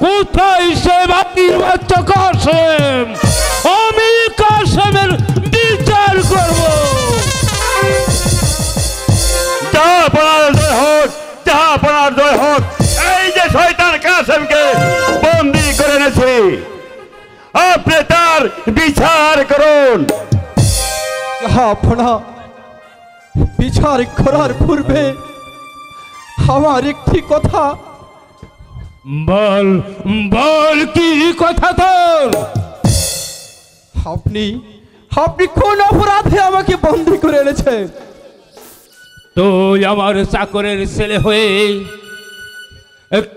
কোথায় সে বাতির বাচ্চা কাশেম? আমি কাশেমের বিচার করব। জাহাপনার জয় হোক। এই যে শয়তান কাশেমকে বন্দী করে এনেছি, আপনি তার বিচার করুন। আপনা বিচার করার পূর্বে আমার একটি কথা। বল বল, কি কথা তোর? আপনি আপনি কোন অপরাধে আমাকে বন্দী করে এনেছেন? তুই আমার চাকরের ছেলে হয়ে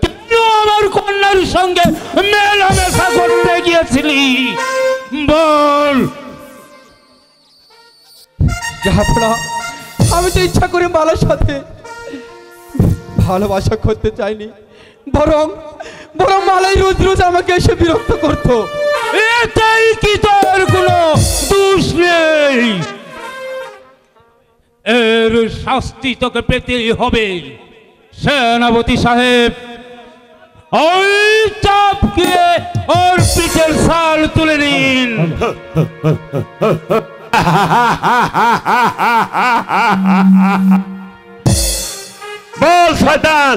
কেন আমার কন্যার সঙ্গে মেলামেশা করতে গিয়েছিলি? বল। জাহাপনা, আমি তো ইচ্ছা করে মালার সাথে ভালোবাসা করতে চাইনি, বরং বরং মালাই রোজ রোজ আমাকে এসে বিরক্ত করতো। এটাই কি তোর কোনো দোষ নেই? এর শাস্তি তোকে পেতেই হবে। সেনাপতি সাহেব, ওই চাপকে ওর পিঠের ছাল তুলে নিন। বল শয়তান,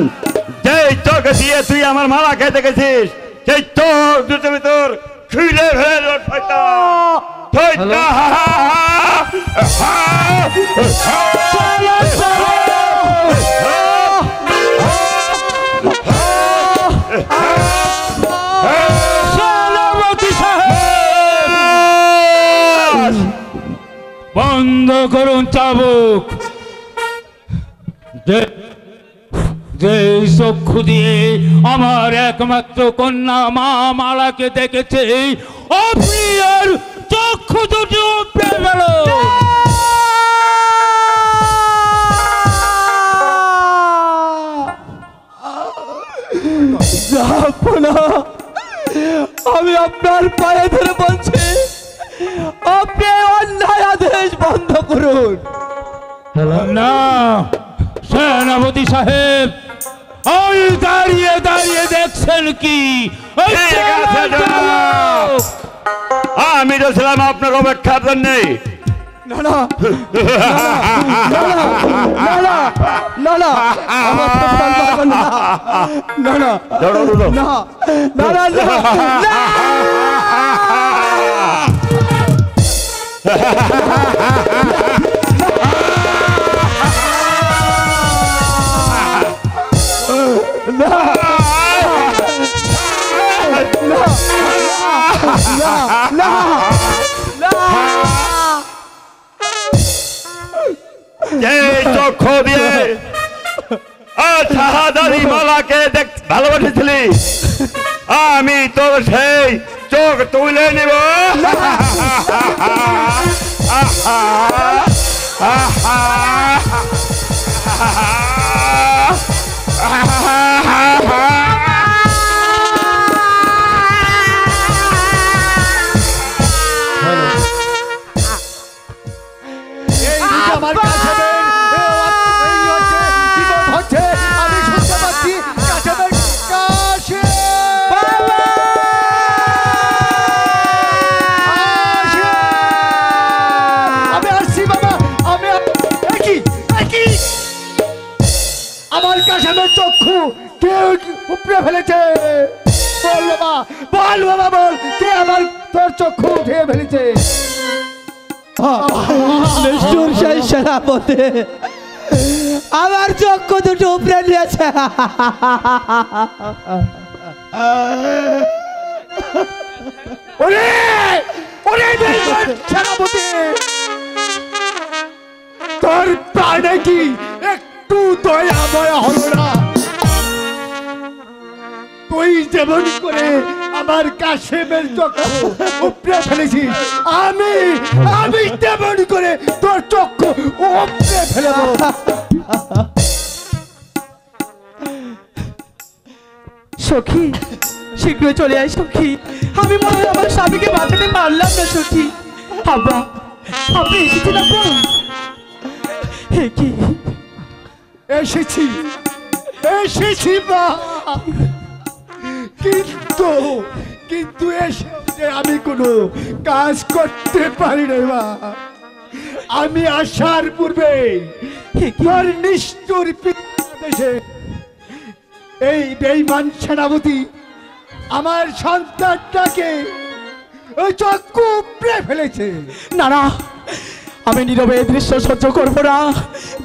যে চোখ দিয়ে তুই আমার মালা খেতে গেছিস, সেই চোখ দুটো ভিতর খুলে ফেলে শয়তান। বন্ধ করুন চাবুক। যে চক্ষু দিয়ে আমার একমাত্র কন্যা মা মালাকে দেখেছে, আপনি আর চক্ষু দুটো উপড়ে গেল। আমি আপনার পায়ে ধরে বলছি, আপনি অন্যায় আদেশ বন্ধ করুন। না সেনাপতি সাহেব, ওই দাঁড়িয়ে দাঁড়িয়ে দেখছেন কি? আমি তো ছিলাম আপনার অপেক্ষার জন্য। না না না না না না, আমার তো প্রাণ বাঁচাবেন না। না না না না না। চক্ষু দিয়ে শাহাদারি মালাকে ভালোবেসেছিলি, আমি তোর সেই চোখ তুলে নিব। আমার কাছে হচ্ছে, আমি শুনতে পাচ্ছি আমি আসছি বাবা। আমি আমার কাশেমের চক্ষু কেউ উপড়ে ফেলেছে। বল বাবা, বল বাবা, বল কে আমার তোর চক্ষু উঠিয়ে ফেলেছে? নিষ্ঠুর সেই সেনাপতি আমার চক্ষু দুটো উপরে নিয়েছে। সেনাপতি, তোর প্রাণে কি একটু দয়া ময়া হলো না? তুই যেমন করে আমার কাশেমের চক্ষু উপড়ে ফেলেছিস, আমি তেমন করে তোর চক্ষু উপড়ে ফেলব। সখী শীঘ্রই চলে আয় সখী, আমি মনে হয় আমার স্বামীকে বাঁচাতে পারলাম না সখী। আব্বা আপনি এসেছেন আব্বা? হে কি এসেছি এসেছি মা, কিন্তু কিন্তু এসে যে আমি কোনো কাজ করতে পারি না মা। আমি আসার পূর্বে তোর নিষ্ঠুর দেশে এই বেঈমান সেনাপতি আমার সন্তানটাকে ওই চক্ষু উপড়ে ফেলেছে। না না, আমি নীরবে এই দৃশ্য সহ্য করবো না।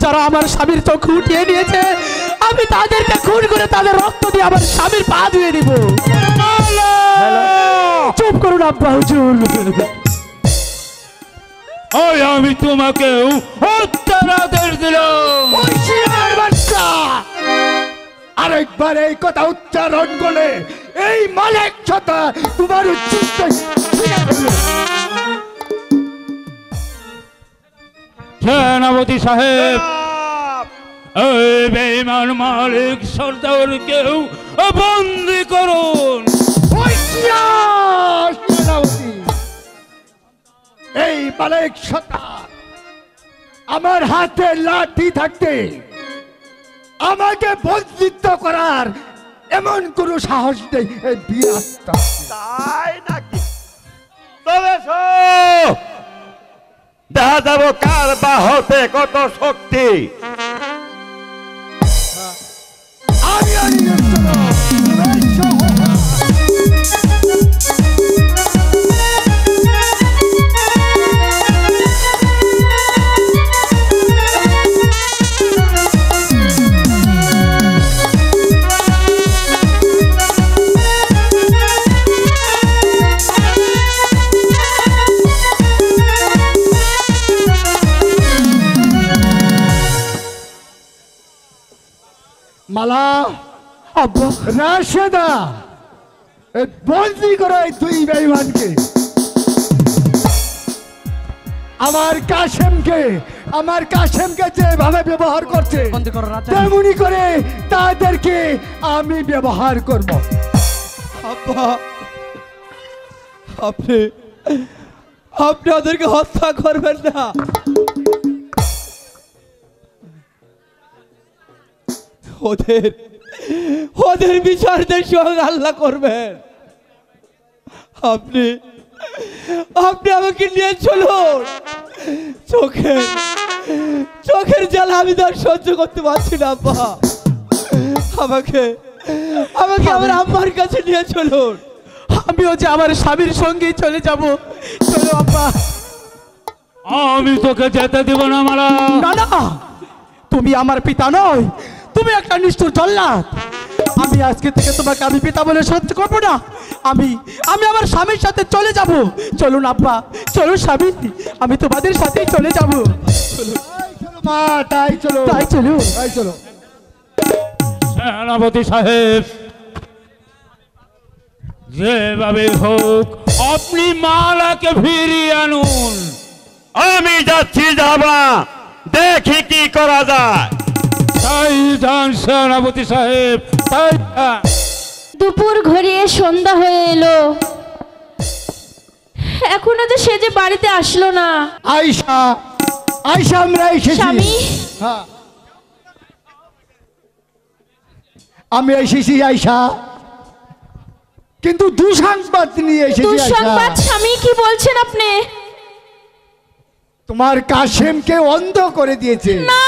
যারা আমার স্বামীর চক্ষু উঠিয়ে নিয়েছে আমি তাদেরকে খুন করে তাদের রক্ত দিয়ে আমার স্বামীর পা ধুয়ে দিব। চুপ করুন আব্বা হুজুর। ওই আমি তোমাকে হত্যার আদেশ দিলাম। আরেকবার এই কথা উচ্চারণ করলে এই মালিক ছটা তোমার সেনাপতি সাহেব, ওই বেঈমান মালিক সর্দারকেও বন্দি করুন। এই মালিক ছটা আমার হাতে লাঠি থাকতে আমাকে বন্দিত্ব করার এমন কোন সাহস নেই। এই বিরাটটা তাই নাকি? তবে দেখা যাব কার বাহতে কত শক্তি। মালা আব্বা রাশেদা বন্দি করো এই দুই বেঈমানকে। আমার কাশেমকে যেভাবে ব্যবহার করছে তেমনি করে তাদেরকে আমি ব্যবহার করব। আব্বা আপনি ওদেরকে হত্যা করবেন না। ওদের বিচার দেশ আল্লাহ করবেন। আপনি আমাকে নিয়ে চলুন। চোখের জ্বালা আমি তার সহ্য করতে পারছি না আব্বা। আমাকে আমার আম্মার কাছে নিয়ে চলুন। আমিও যে আমার স্বামীর সঙ্গেই চলে যাব। চলো আব্বা। আমি তোকে যেতে দিব না মালা। না না, তুমি আমার পিতা নয়, তুমি একটা নিষ্ঠুর জল্লাদ। আমি আজকে থেকে তোমাকে আমি পিতা বলে সহ্য করবো না। আমি আমার স্বামীর সাথে চলে যাব। চলুন আব্বা, চলুন স্বামী, আমি তোমাদের সাথেই চলে যাব। মা তাই চলো সেনাপতি সাহেব, যেভাবে হোক আপনি মালাকে ফিরিয়ে আনুন। আমি যাচ্ছি, যাবা দেখি কি করা যায়। তাই যান সেনাপতি সাহেব, তাই যান। দুপুর ঘড়িয়ে সন্ধ্যা হয়ে এলো, এখনো তো সে যে বাড়িতে আসলো না। আয়শা আমরা এসেছি। স্বামী, হ্যাঁ আমি এসেছি আয়শা, কিন্তু দুঃসংবাদ নিয়ে এসেছি। দুঃসংবাদ? স্বামী কি বলছেন আপনি? তোমার কাশেমকে অন্ধ করে দিয়েছে। না